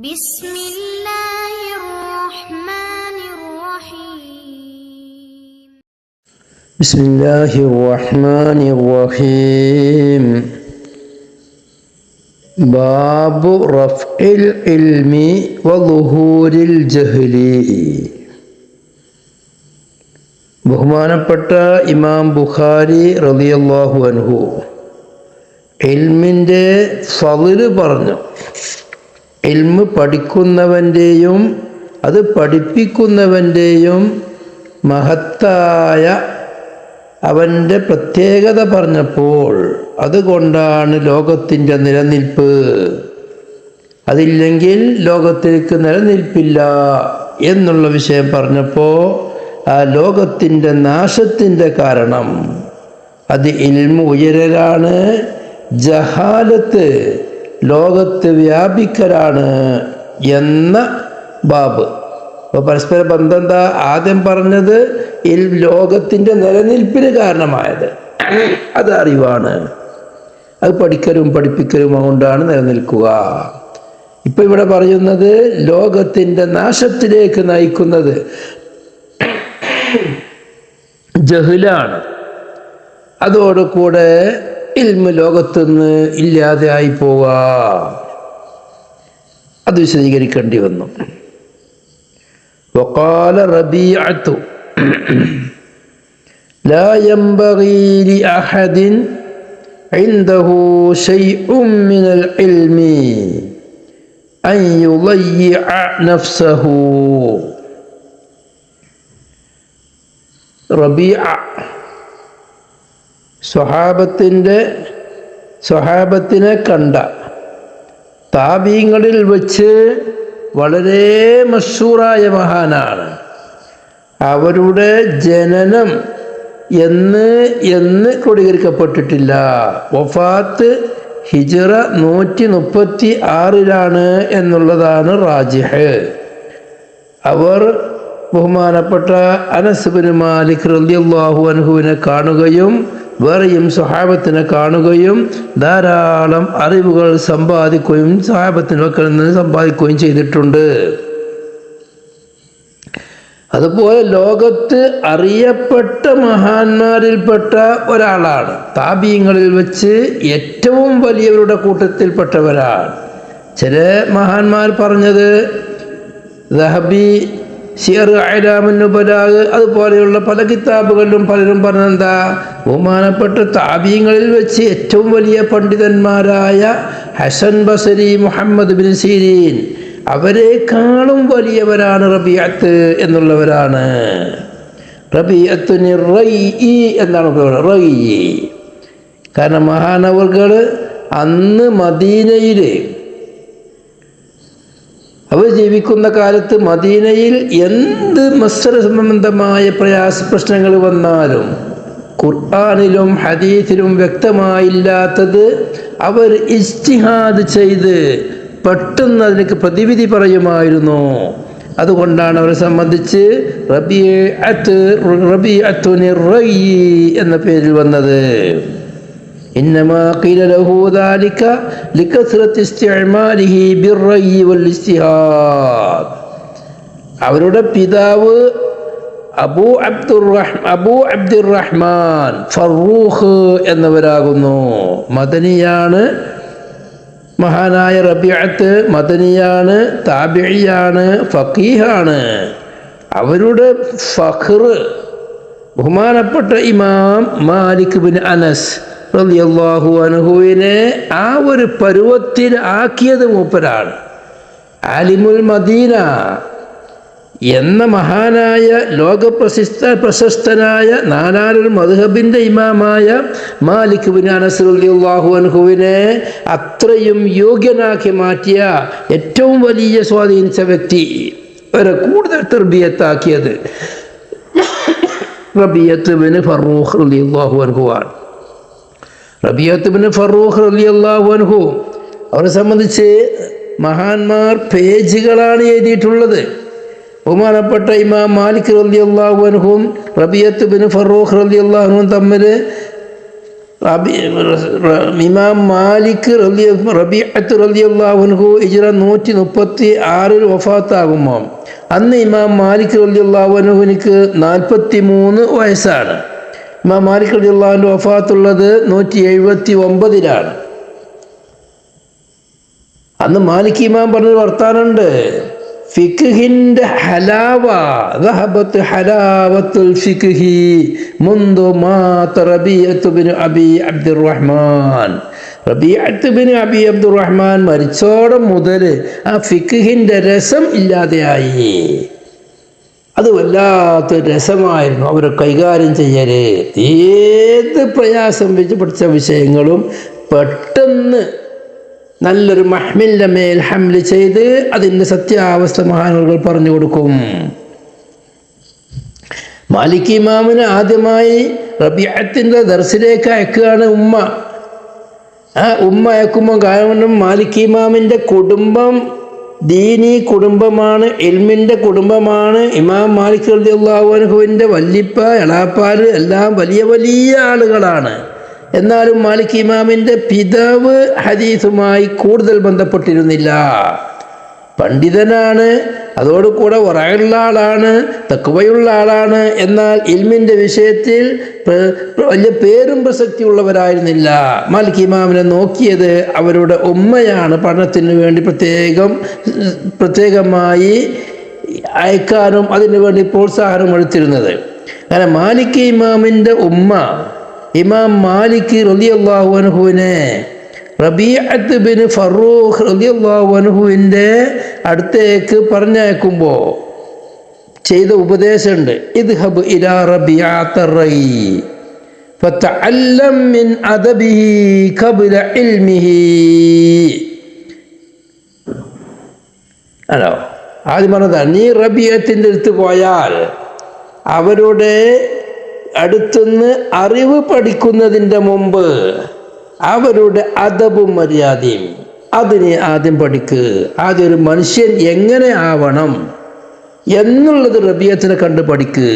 بسم الله الرحمن الرحيم بسم الله الرحمن الرحيم باب رفع العلم وظهور الجهل. ബഹുമാനപ്പെട്ട ഇമാം ബുഖാരി റളിയല്ലാഹു അൻഹു ഇൽമിൻ്റെ ഫള് പറഞ്ഞു. ഇൽമ് പഠിക്കുന്നവൻ്റെയും അത് പഠിപ്പിക്കുന്നവൻ്റെയും മഹത്തായ അവൻ്റെ പ്രത്യേകത പറഞ്ഞപ്പോൾ അതുകൊണ്ടാണ് ലോകത്തിൻ്റെ നിലനിൽപ്പ്, അതില്ലെങ്കിൽ ലോകത്തിലേക്ക് നിലനിൽപ്പില്ല എന്നുള്ള വിഷയം പറഞ്ഞപ്പോൾ ആ ലോകത്തിൻ്റെ നാശത്തിൻ്റെ കാരണം അത് ഇൽമ് ഉയരലാണ്, ജഹാലത്ത് ലോകത്ത് വ്യാപിക്കലാണ് എന്ന ബാബ്. അപ്പോൾ പരസ്പര ബന്ധം എന്താ? ആദ്യം പറഞ്ഞത് ലോകത്തിൻ്റെ നിലനിൽപ്പിന് കാരണമായത് അത് അറിവാണ്, അത് പഠിക്കലും പഠിപ്പിക്കലും കൊണ്ടാണ് നിലനിൽക്കുക. ഇപ്പം ഇവിടെ പറയുന്നത് ലോകത്തിൻ്റെ നാശത്തിലേക്ക് നയിക്കുന്നത് ജഹ്ലാണ്. അതോടുകൂടെ ഇൽമ് ലോകത്തുനിന്ന് ഇല്ലാതെ ആയി പോവുക. അത് വിശദീകരിക്കേണ്ടി വന്നു. وقال ربيعة لا ينبغي لأحد عنده شيء من العلم أن يضيع نفسه. റബീഅ സ്വഹാബത്തിനെ കണ്ട താബീങ്ങളിൽ വെച്ച് വളരെ മശൂറായ മഹാനാണ്. അവരുടെ ജനനം എന്ന് ക്രോഡീകരിക്കപ്പെട്ടിട്ടില്ല. വഫാത്ത് ഹിജ്റ 136 എന്നുള്ളതാണ് റാജിഹ്. അവർ ബഹുമാനപ്പെട്ട അനസ് ബിൻ മാലിക് റളിയല്ലാഹു അൻഹുവിനെ കാണുകയും വേറെയും സ്വഹാബത്തിനെ കാണുകയും ധാരാളം അറിവുകൾ സമ്പാദിക്കുകയും സ്വഹാബത്തിനൊക്കെ നിന്ന് സമ്പാദിക്കുകയും ചെയ്തിട്ടുണ്ട്. അതുപോലെ ലോകത്ത് അറിയപ്പെട്ട മഹാന്മാരിൽപ്പെട്ട ഒരാളാണ്. താബീങ്ങളിൽ വെച്ച് ഏറ്റവും വലിയവരുടെ കൂട്ടത്തിൽപ്പെട്ടവരാണ്. ചില മഹാന്മാർ പറഞ്ഞത് ദഹബി സിയർ അഅ്ലാമുൻ നുബലാ അതുപോലെയുള്ള പല കിതാബുകളിലും പലരും പറഞ്ഞെന്താ, ബഹുമാനപ്പെട്ട താബീങ്ങളിൽ വെച്ച് ഏറ്റവും വലിയ പണ്ഡിതന്മാരായ ഹസൻ ബസരി, മുഹമ്മദ് ബിൻ സീരീൻ അവരെക്കാളും വലിയവരാണ് റബീഅത്ത് എന്നുള്ളവരാണ്. റബീഅത്തുനി റയ്യി എന്നാണ് പറയുന്നത്. റയ്യി കാരണം മഹാനവർകൾ അന്ന് മദീനയിൽ അവർ ജീവിക്കുന്ന കാലത്ത് മദീനയിൽ എന്ത് മസ്അല സംബന്ധമായ പ്രശ്നങ്ങൾ വന്നാലും ഖുർആനിലും ഹദീസിലും വ്യക്തമായില്ലാത്തത് അവർ ഇജ്തിഹാദ് ചെയ്ത് പെട്ടെന്ന് അതിലേക്ക് പ്രതിവിധി പറയുമായിരുന്നു. അതുകൊണ്ടാണ് അവരെ സംബന്ധിച്ച് റബീഅത്തുനി റയ്യി എന്ന പേരിൽ വന്നത്. إنما قيل له ذلك لكثرة استعماله بالرأي والاجتهاد. അവരുടെ പിതാവ് അബൂ അബ്ദുറഹ്മാൻ ഫറൂഖ് എന്നവരാകുന്നു. മദനിയാണ് മഹാനായ റബീഅത്ത്, മദനിയാണ്, താബിഇയാണ്, ഫഖീഹാണ്. അവരുടെ ഫഖ്ർ ബഹുമാനപ്പെട്ട ഇമാം മാലിക് ബിൻ അനസ് റളിയല്ലാഹു അൻഹുവിനെ ആ ഒരു പരുവത്തിൽ ആക്കിയത് മൂപ്പരാണ്. ആലിമുൽ മദീന എന്ന മഹാനായ പ്രശസ്തനായ നാനാരുൽ മദ്ഹബിൻ്റെ ഇമാമായ മാലിക് ബിൻ അനസ് റളിയല്ലാഹു അൻഹുവിനെ അത്രയും യോഗ്യനാക്കി മാറ്റിയ ഏറ്റവും വലിയ സ്വാധീനിച്ച വ്യക്തി, അവരെ കൂടുതൽ തർബിയത്താക്കിയത് റബീഅത്ത് ബിൻ ഫറൂഖ് റളിയല്ലാഹു അൻഹുവാണ്. റബീഅത്ത് ബിൻ ഫറൂഖ് റളിയല്ലാഹു അൻഹു അവരെ സംബന്ധിച്ച് മഹാന്മാർ പേജുകളാണ് എഴുതിയിട്ടുള്ളത്. ബഹുമാനപ്പെട്ട ഇമാം മാലിക് റളിയല്ലാഹു അൻഹും റബീഅത്ത് ബിൻ ഫറൂഖ് റളിയല്ലാഹു അൻഹും തമ്മിൽ ഇമാം മാലിക് റബീഅത്ത് റളിയല്ലാഹു അൻഹു ഹിജ്റ 136 വഫാത്താകുമ്പോൾ അന്ന് ഇമാം മാലിക് റളിയല്ലാഹു അൻഹുവിന് 43 വയസ്സാണ്. ഇമാം മാലിക് റളിയല്ലാഹു അൻഹു വഫാത്തുള്ളത് 179 അന്ന് മാലിക് ഇമാം പറഞ്ഞൊരു വർത്താനുണ്ട്, ഫിഖ്ഹിന്റെ ഹലാവ ദഹബത്ത് ഹലാവത്തുൽ ഫിഖ്ഹി മുൻദു മാത Rabia bin Abi Abdurrahman. Rabia bin Abi Abdurrahman മരിച്ചോടെ മുതൽ ആ ഫിഖ്ഹിന്റെ രസം ഇല്ലാതെയായി. അത് വല്ലാത്തൊരു രസമായിരുന്നു അവർ കൈകാര്യം ചെയ്യല്. ഏത് പ്രയാസം വെച്ച് പഠിച്ച വിഷയങ്ങളും പെട്ടെന്ന് നല്ലൊരു മഹ്മിലിൻ്റെ മേൽ ഹംല് ചെയ്ത് അതിൻ്റെ സത്യാവസ്ഥ മഹാനുകൾ പറഞ്ഞു കൊടുക്കും. മാലിക് ഇമാമിന് ആദ്യമായി റബീഅത്തിൻ്റെ ദർസിലേക്ക് അയക്കുകയാണ് ഉമ്മ. ആ ഉമ്മ അയക്കുമ്പോൾ കാരണം മാലിക് ഇമാമിൻ്റെ കുടുംബം ദീനി കുടുംബമാണ്, ഇൽമിൻ്റെ കുടുംബമാണ്. ഇമാം മാലിക് റളിയല്ലാഹു അൻഹുവിൻ്റെ വല്ലിപ്പ എളാപ്പാര് എല്ലാം വലിയ വലിയ ആളുകളാണ്. എന്നാലും മാലിക് ഇമാമിൻ്റെ പിതാവ് ഹദീസുമായി കൂടുതൽ ബന്ധപ്പെട്ടിരുന്നില്ല. പണ്ഡിതനാണ്, അതോടുകൂടെ വറയുള്ള ആളാണ്, തഖ്വയുള്ള ആളാണ്. എന്നാൽ ഇൽമിൻ്റെ വിഷയത്തിൽ വലിയ പേരും പ്രസക്തിയുള്ളവരായിരുന്നില്ല. മാലിക് ഇമാമിനെ നോക്കിയത് അവരുടെ ഉമ്മയാണ്. പഠനത്തിന് വേണ്ടി പ്രത്യേകമായി അയക്കാനും അതിനു വേണ്ടി പ്രോത്സാഹനം എടുത്തിരുന്നത്. അങ്ങനെ മാലിക് ഇമാമിൻ്റെ ഉമ്മ ഇമാം മാലിക് റളിയല്ലാഹു അൻഹുവിനെ റബീഅത്ത് ബിൻ ഫറൂഖ് റളിയല്ലാഹു അൻഹുവിൻ്റെ അടുത്തേക്ക് പറഞ്ഞയക്കുമ്പോൾ ചെയ്ത ഉപദേശമുണ്ട്, ഇദ്ഹബ് ഇലാ റബീഅത്ത് റൈ ഫതഅല്ലം മിൻ അദബിഹി ഖബ്ല ഇൽമിഹി. ആണോ ആദ്യം പറഞ്ഞതാണ്, നീ റബീഅത്തിൻ്റെ അടുത്ത് പോയാൽ അവരുടെ അടുത്തുനിന്ന് അറിവ് പഠിക്കുന്നതിൻ്റെ മുമ്പ് അവരുടെ അദബും മര്യാദയും അതിനെ ആദ്യം പഠിക്ക്. ആദ്യം ഒരു മനുഷ്യൻ എങ്ങനെ ആവണം എന്നുള്ളത് റബീഅത്തിനെ കണ്ട് പഠിക്ക്.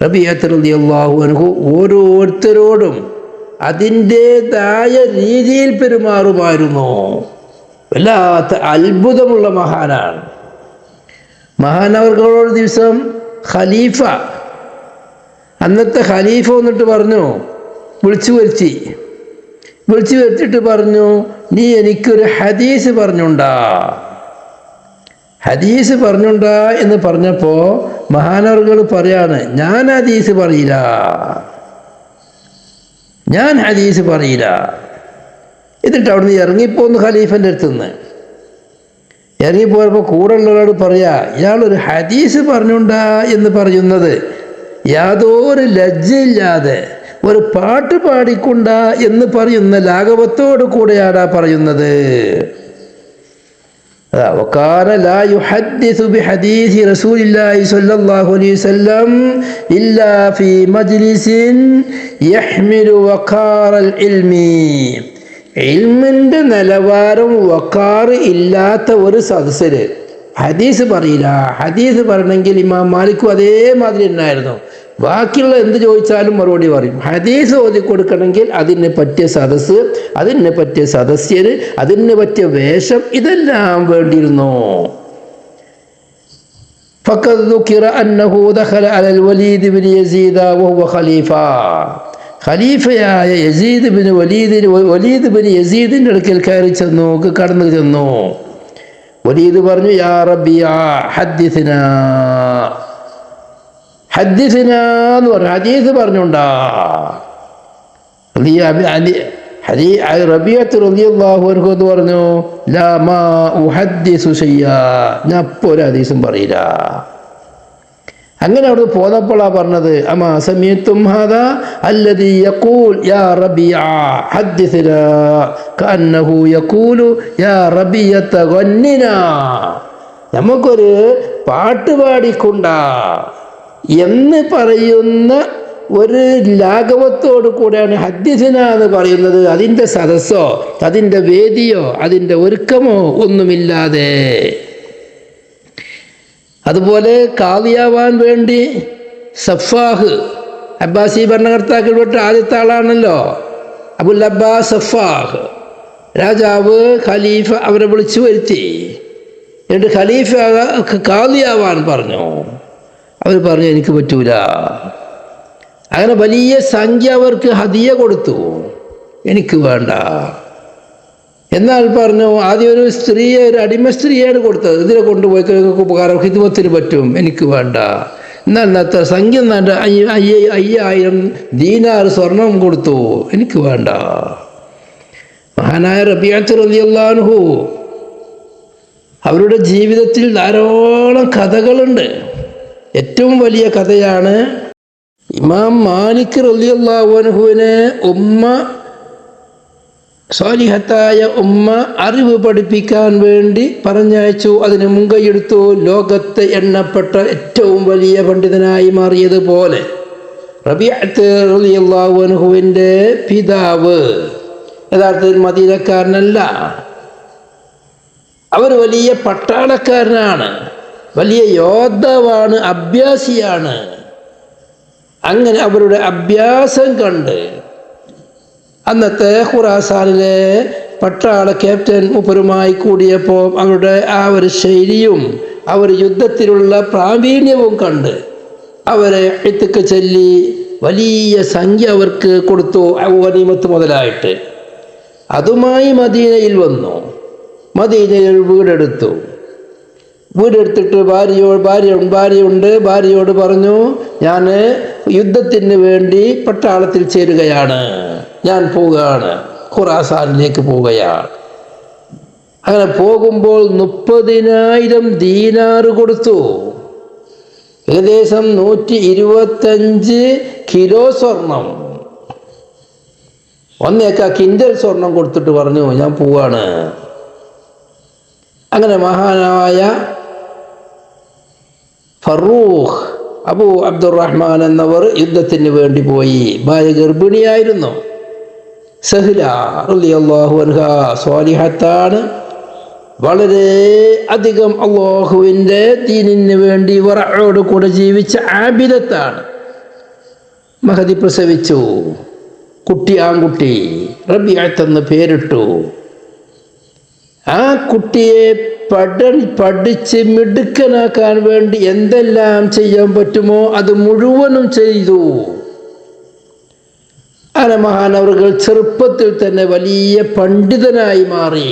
റബീഅത്ത് റളിയല്ലാഹു അൻഹു ഓരോരുത്തരോടും അതിൻ്റെതായ രീതിയിൽ പെരുമാറുമായിരുന്നു. വല്ലാത്ത അത്ഭുതമുള്ള മഹാനാണ്. മഹാനവർകളോട് ദിവസം ഖലീഫ, അന്നത്തെ ഖലീഫ വന്നിട്ട് പറഞ്ഞു, വിളിച്ചു വരുത്തിയിട്ട് പറഞ്ഞു, നീ എനിക്കൊരു ഹദീസ് പറഞ്ഞുണ്ടാ എന്ന് പറഞ്ഞപ്പോൾ മഹാനവർകൾ പറയാണ്, ഞാൻ ഹദീസ് പറയില്ല. എന്നിട്ട് അവിടുന്ന് ഇറങ്ങിപ്പോന്ന് ഖലീഫൻ്റെ അടുത്തുനിന്ന് ഇറങ്ങിപ്പോയപ്പോൾ കൂടെ ഉള്ളവരോട് പറയാ, ഇയാളൊരു ഹദീസ് പറഞ്ഞുണ്ടാ എന്ന് പറയുന്നത് യാതൊരു ലജ്ജയില്ലാതെ ഒരു പാട്ട് പാടിക്കൊണ്ട എന്ന് പറയുന്ന ലാഘവത്തോടു കൂടെയാണ് പറയുന്നത്. وكان لا يحدث بحديث رسول الله صلى الله عليه وسلم إلا في مجلس يحمل وقار العلم. ഇൽമിൻ്റെ നിലവാരം വഖാറ് ഇല്ലാത്ത ഒരു സദസ്സിൽ ഹദീസ് പറയില്ല. ഹദീസ് പറയണമെങ്കിൽ ഇമാം മാലിക്കും അതേമാതിരി ഉണ്ടായിരുന്നു. ബാക്കിയുള്ള എന്ത് ചോദിച്ചാലും മറുപടി പറയും. ഹദീസ് ഓതി കൊടുക്കണമെങ്കിൽ അതിന് പറ്റിയ സദസ്സ്, അതിന് പറ്റിയ സദസ്യര്, അതിന് പറ്റിയ വേഷം, ഇതെല്ലാം വേണ്ടിയിരുന്നു. فقد ذكر أنه دخل على الوليد بن يزيد وهو خليفة. ഖലീഫയായ യസീദ് ബിൻ യസീദിൻ്റെ അടുക്കൽ കടന്നു ചെന്നു. വലീദ് പറഞ്ഞു, യാ റബ്ബിയ ഹദ്ദിസ്നാ എന്ന് പറഞ്ഞു, ഹദീസ് പറഞ്ഞുണ്ടാ. റബീഅത്ത് റളിയല്ലാഹു അൻഹു എന്ന് പറഞ്ഞു, ലാ മാ ഉഹദ്ദിസു ശൈഅ, ഞാൻ ഇപ്പോൾ ഒരു ഹദീസും പറയില്ല. അങ്ങനെ അവിടെ പോന്നപ്പോഴാ പറഞ്ഞത്, അമാ സമീഅതും ഹാദാ അല്ലദീ യഖൂൽ യാ റബീഅ ഹദ്ദിസ്നാ കഅന്നഹു യഖൂലു യാ റബീഅത ഗന്നിനാ. നമുക്കൊരു പാട്ട് പാടിക്കൊണ്ടാ എന്ന് പറയുന്ന ഒരു ലാഘവത്തോടു കൂടെയാണ് ഹദ്ദിസ്നാ എന്ന് പറയുന്നത്. അതിൻ്റെ സദസ്സോ അതിൻ്റെ വേദിയോ അതിൻ്റെ ഒരുക്കമോ ഒന്നുമില്ലാതെ. അതുപോലെ കാളിയാവാൻ വേണ്ടി സഫാഹ് അബ്ബാസി ഭരണകർത്താക്കൾ പെട്ട ആദ്യത്തെ ആളാണല്ലോ. അബുൽ അബ്ബാസ് സഫാഹ് രാജാവ് ഖലീഫ അവരെ വിളിച്ചു വരുത്തി. എന്നിട്ട് ഖലീഫ ഖാദിയാവാൻ പറഞ്ഞു. അവർ പറഞ്ഞു എനിക്ക് പറ്റൂല. അങ്ങനെ വലിയ സംഖ്യ അവർക്ക് ഹദിയ കൊടുത്തു. എനിക്ക് വേണ്ട. എന്നാൽ പറഞ്ഞു ആദ്യം ഒരു സ്ത്രീയെ, ഒരു അടിമ സ്ത്രീയാണ് കൊടുത്തത്. ഇതിനെ കൊണ്ടുപോയി ഉപകാരം ഹിദ്മത്തിന് പറ്റും, എനിക്ക് വേണ്ട. എന്നാൽ അത്ര സംഖ്യ 5000 ദീനാർ സ്വർണം കൊടുത്തു, എനിക്ക് വേണ്ട. മഹാനായ റബീഅത്ത് റളിയല്ലാഹു അൻഹു അവരുടെ ജീവിതത്തിൽ ധാരാളം കഥകളുണ്ട്. ഏറ്റവും വലിയ കഥയാണ് ഇമാം മാലിക് റളിയല്ലാഹു അൻഹുവിനെ സ്വാലിഹത്തായ ഉമ്മ അറിവ് പഠിപ്പിക്കാൻ വേണ്ടി പറഞ്ഞയച്ചു. അതിന് മുൻകൈയെടുത്തു. ലോകത്തെ എണ്ണപ്പെട്ട ഏറ്റവും വലിയ പണ്ഡിതനായി മാറിയതുപോലെ റബീഅത്ത് റളിയല്ലാഹു അൻഹുവിൻ്റെ പിതാവ് യഥാർത്ഥത്തിൽ മദീനക്കാരനല്ല, അവർ വലിയ പട്ടാളക്കാരനാണ്, വലിയ യോദ്ധാവാണ്, അഭ്യാസിയാണ്. അങ്ങനെ അവരുടെ അഭ്യാസം കണ്ട് അന്നത്തെ ഖുറാസാനിലെ പട്ടാള ക്യാപ്റ്റൻ മൂപ്പരുമായി കൂടിയപ്പോൾ അവരുടെ ആ ഒരു ശൈലിയും അവർ യുദ്ധത്തിലുള്ള പ്രാവീണ്യവും കണ്ട് അവരെ ഇത്തൊക്കെ ചൊല്ലി വലിയ സംഖ്യ അവർക്ക് കൊടുത്തു, ഗനീമത്ത് മുതലായിട്ട്. അതുമായി മദീനയിൽ വന്നു. മദീനയിൽ വീടെടുത്തിട്ട് ഭാര്യയോട് പറഞ്ഞു, ഞാൻ യുദ്ധത്തിന് വേണ്ടി പട്ടാളത്തിൽ ചേരുകയാണ്, ഞാൻ പോവുകയാണ്, ഖുറാസാനിലേക്ക് പോവുകയാണ്. അങ്ങനെ പോകുമ്പോൾ 30,000 ദീനാർ കൊടുത്തു. ഏകദേശം 125 കിലോ സ്വർണം, 1 കിൻഡൽ സ്വർണം കൊടുത്തിട്ട് പറഞ്ഞു ഞാൻ പോവാണ്. അങ്ങനെ മഹാനായ ഫറൂഖ് അബൂ അബ്ദുറഹ്മാൻ എന്നവർ യുദ്ധത്തിന് വേണ്ടി പോയി. ഭാര്യ ഗർഭിണിയായിരുന്നു. സഹ്ല റളിയല്ലാഹു അൻഹാ സ്വാലിഹത്താണ്, വളരെ അധികം അല്ലാഹുവിൻ്റെ ദീനിന് വേണ്ടി വറഅോട് കൂടെ ജീവിച്ച ആബിദത്താണ്. മഹദി പ്രസവിച്ചു. ആൺകുട്ടി റബീഅത്ത് എന്ന് പേരിട്ടു. ആ കുട്ടിയെ പഠിച്ച് മിടുക്കനാക്കാൻ വേണ്ടി എന്തെല്ലാം ചെയ്യാൻ പറ്റുമോ അത് മുഴുവനും ചെയ്തു. അങ്ങനെ മഹാനവറുകൾ ചെറുപ്പത്തിൽ തന്നെ വലിയ പണ്ഡിതനായി മാറി.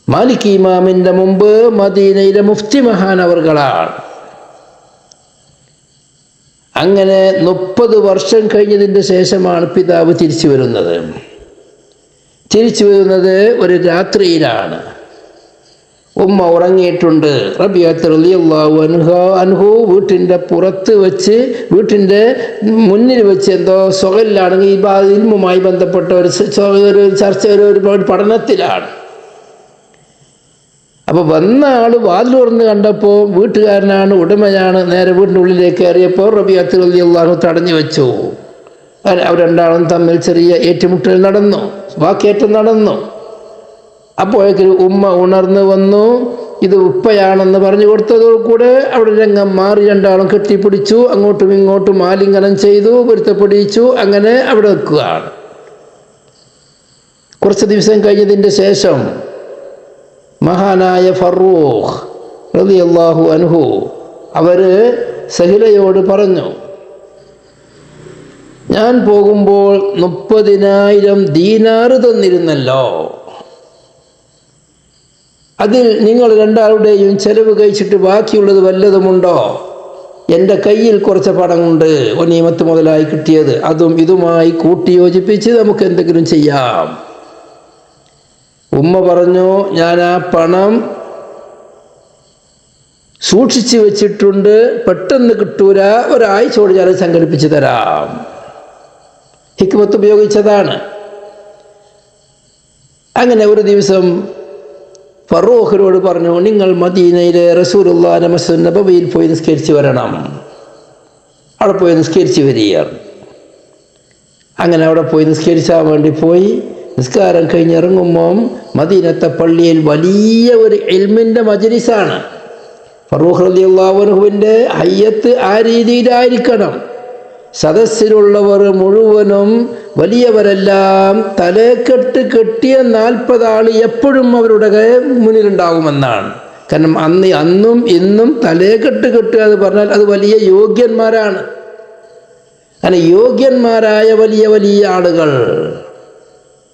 മാലിക് ഇമാമിൻ്റെ മുമ്പ് മദീനയിലെ മുഫ്തി മഹാനവറുകളാണ്. അങ്ങനെ 30 വർഷം കഴിഞ്ഞതിൻ്റെ ശേഷമാണ് പിതാവ് തിരിച്ചു വരുന്നത്. ഒരു രാത്രിയിലാണ്. ഉമ്മ ഉറങ്ങിയിട്ടുണ്ട്. റബീഅത്ത് റളിയല്ലാഹു അൻഹു വീട്ടിൻ്റെ പുറത്ത് വെച്ച്, വീട്ടിൻ്റെ മുന്നിൽ വെച്ച് എന്തോ സ്വകലിലാണെങ്കിൽ ഈ ഇൽമുമായി ബന്ധപ്പെട്ട ഒരു ചർച്ച, ഒരു പഠനത്തിലാണ്. അപ്പോൾ വന്ന ആൾ വാതിൽ തുറന്ന് കണ്ടപ്പോൾ വീട്ടുകാരനാണ്, ഉടമയാണ്. നേരെ വീടിൻ്റെ ഉള്ളിലേക്ക് കയറിയപ്പോൾ റബീഅത്ത് റളിയല്ലാഹു തടഞ്ഞു വെച്ചു. അവർ രണ്ടാളും തമ്മിൽ ചെറിയ ഏറ്റുമുട്ടൽ നടന്നു, വാക്കേറ്റം നടന്നു. അപ്പോഴേക്കും ഉമ്മ ഉണർന്നു വന്നു. ഇത് ഉപ്പയാണെന്ന് പറഞ്ഞു കൊടുത്തതോടുകൂടെ അവിടെ രംഗം മാറി. രണ്ടാളും കെട്ടിപ്പിടിച്ചു, അങ്ങോട്ടും ഇങ്ങോട്ടും ആലിംഗനം ചെയ്തു, പൊരുത്തപ്പെടിച്ചു. അങ്ങനെ അവിടെ വെക്കുകയാണ്. കുറച്ച് ദിവസം കഴിഞ്ഞതിൻ്റെ ശേഷം മഹാനായ ഫറൂഖ് റളിയല്ലാഹു അൻഹു അവർ സഹിലയോട് പറഞ്ഞു, ഞാൻ പോകുമ്പോൾ 30,000 ദീനാർ തന്നിരുന്നല്ലോ, അതിൽ നിങ്ങൾ രണ്ടാളുടെയും ചെലവ് കഴിച്ചിട്ട് ബാക്കിയുള്ളത് വല്ലതുമുണ്ടോ? എൻ്റെ കയ്യിൽ കുറച്ച് പണമുണ്ട്, ഗനീമത്ത് മുതലായി കിട്ടിയത്, അതും ഇതുമായി കൂട്ടി യോജിപ്പിച്ച് നമുക്ക് എന്തെങ്കിലും ചെയ്യാം. ഉമ്മ പറഞ്ഞു, ഞാൻ ആ പണം സൂക്ഷിച്ചു വെച്ചിട്ടുണ്ട്, പെട്ടെന്ന് കിട്ടൂല, ഒരാഴ്ചയോട് ഞാൻ സംഘടിപ്പിച്ച് തരാം. ഹിക്മത്ത് ഉപയോഗിച്ചതാണ്. അങ്ങനെ ഒരു ദിവസം ഫറൂഖിനോട് പറഞ്ഞു, നിങ്ങൾ മദീനയിലെ റസൂലുള്ളാഹിന്റെ മസ്ജിദ് നബവിയിൽ പോയി നിസ്കരിച്ച് വരണം, അവിടെ പോയി നിസ്കരിച്ച് വരികയാണ്. അങ്ങനെ അവിടെ പോയി നിസ്കരിച്ചാൻ വേണ്ടി പോയി. നിസ്കാരം കഴിഞ്ഞിറങ്ങുമ്പം മദീനത്തെ പള്ളിയിൽ വലിയ ഒരു ഇൽമിൻ്റെ മജ്ലിസാണ്. ഫറൂഖ് റളിയല്ലാഹു അൻഹുവിൻ്റെ ഹയ്യത്ത് ആ രീതിയിലായിരിക്കണം. സദസ്സിലുള്ളവർ മുഴുവനും വലിയവരെല്ലാം തലേക്കെട്ട് കെട്ടിയ 40 ആൾ എപ്പോഴും അവരുടെ മുന്നിലുണ്ടാകുമെന്നാണ്. കാരണം അന്നും ഇന്നും തലേക്കെട്ട് കെട്ടുക എന്ന് പറഞ്ഞാൽ അത് വലിയ യോഗ്യന്മാരാണ്. അങ്ങനെ യോഗ്യന്മാരായ വലിയ വലിയ ആളുകൾ,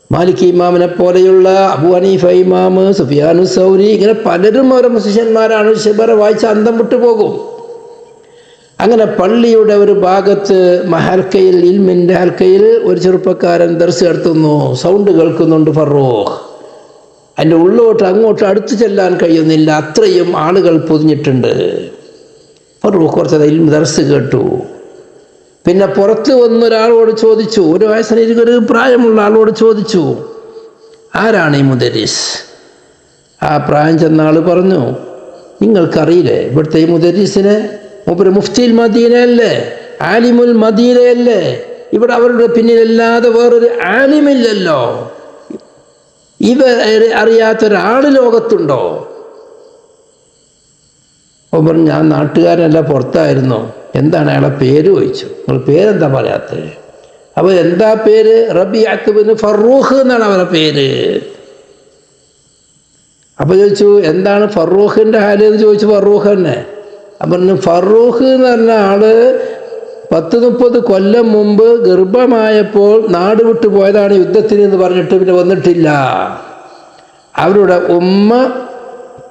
മാലിക് ഇമാമിനെ പോലെയുള്ള, അബൂ ഹനീഫ ഇമാം, സുഫിയാനു സൗരി, ഇങ്ങനെ പലരും അവരുടെ ശിഷ്യന്മാരാണ്. ശിബറ വായിച്ച അന്തം വിട്ടു പോകും. അങ്ങനെ പള്ളിയുടെ ഒരു ഭാഗത്ത് ഹൽക്കയിൽ, ഇൽമിൻ്റെ ഹൽക്കയിൽ ഒരു ചെറുപ്പക്കാരൻ ദർസ് നടത്തുന്നു. സൗണ്ട് കേൾക്കുന്നുണ്ട് ഫറൂഖ്. അതിൻ്റെ ഉള്ളോട്ട് അങ്ങോട്ട് അടുത്ത് ചെല്ലാൻ കഴിയുന്നില്ല, അത്രയും ആളുകൾ പൊതിഞ്ഞിട്ടുണ്ട്. ഫറൂഖ് കുറച്ച് ഇൽമ ദർസ് കേട്ടു. പിന്നെ പുറത്ത് വന്നൊരാളോട് ചോദിച്ചു, ഒരു വയസ്സിന് പ്രായമുള്ള ആളോട് ചോദിച്ചു, ആരാണ് ഈ മുദരിസ്? ആ പ്രായം ചെന്ന ആൾ പറഞ്ഞു, നിങ്ങൾക്കറിയില്ലേ ഇവിടുത്തെ ഈ മുദരിസിനെ? മൂപ്പര് മുഫ്തിൽ മദീനയല്ലേ, ആലിമുൽ മദീനയല്ലേ? ഇവിടെ അവരുടെ പിന്നിലല്ലാതെ വേറൊരു ആലിമില്ലല്ലോ. ഇവരെ അറിയാത്തൊരാൾ ലോകത്തുണ്ടോ? അപ്പോൾ പറഞ്ഞു, ഞാൻ നാട്ടുകാരനല്ല, പുറത്തായിരുന്നു. എന്താണ് അയാളെ പേര് ചോദിച്ചു. നിങ്ങൾ പേരെന്താ പറയാത്തത്? അപ്പോൾ എന്താ പേര്? റബീഅത്ത് ബിൻ ഫറൂഖ് എന്നാണ് അവരുടെ പേര്. അപ്പോൾ ചോദിച്ചു, എന്താണ് ഫറൂഖിൻ്റെ ഹാല് എന്ന് ചോദിച്ചു. ഫറൂഖ് തന്നെ. അപ്പം പറഞ്ഞു, ഫറൂഖ് എന്ന് പറഞ്ഞ ആള് 10-30 കൊല്ലം മുമ്പ് ഗർഭമായപ്പോൾ നാട് വിട്ടു പോയതാണ് യുദ്ധത്തിന് എന്ന് പറഞ്ഞിട്ട് പിന്നെ വന്നിട്ടില്ല. അവരുടെ ഉമ്മ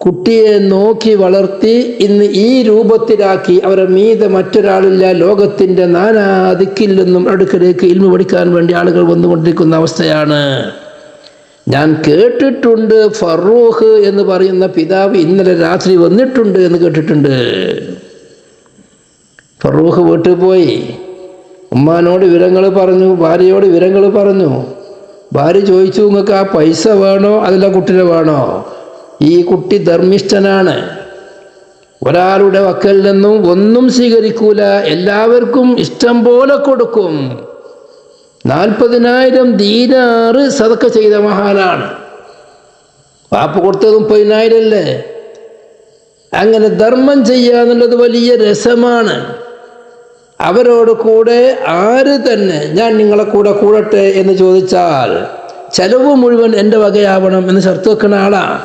കുട്ടിയെ നോക്കി വളർത്തി ഇന്ന് ഈ രൂപത്തിലാക്കി. അവരെ മീതെ മറ്റൊരാളില്ല. ലോകത്തിൻ്റെ നാനാ ദിക്കിൽ നിന്നും അടുക്കലേക്ക് ഇൽമു പഠിക്കാൻ വേണ്ടി ആളുകൾ വന്നുകൊണ്ടിരിക്കുന്ന അവസ്ഥയാണ്. ഞാൻ കേട്ടിട്ടുണ്ട് ഫറൂഖ് എന്ന് പറയുന്ന പിതാവ് ഇന്നലെ രാത്രി വന്നിട്ടുണ്ട് എന്ന് കേട്ടിട്ടുണ്ട്. ഫറൂഖ് വീട്ടിൽ പോയി ഉമ്മാനോട് വിവരങ്ങൾ പറഞ്ഞു, ഭാര്യയോട് വിവരങ്ങൾ പറഞ്ഞു. ഭാര്യ ചോദിച്ചു, നിങ്ങൾക്ക് ആ പൈസ വേണോ അതല്ല കുട്ടിനെ വേണോ? ഈ കുട്ടി ധർമ്മിഷ്ഠനാണ്, ഒരാളുടെ വക്കൽ നിന്നും ഒന്നും സ്വീകരിക്കൂല, എല്ലാവർക്കും ഇഷ്ടം പോലെ കൊടുക്കും. 40,000 ദീനാറ് സദക്ക ചെയ്ത മഹാനാണ്. വാപ്പ കൊടുത്തത് 30,000 അല്ലേ? അങ്ങനെ ധർമ്മം ചെയ്യുക എന്നുള്ളത് വലിയ രസമാണ്. അവരോട് കൂടെ ആര് തന്നെ ഞാൻ നിങ്ങളെ കൂടെ കൂടട്ടെ എന്ന് ചോദിച്ചാൽ ചെലവ് മുഴുവൻ എൻ്റെ വകയാവണം എന്ന് ഷർത്ത് വെക്കുന്ന ആളാണ്.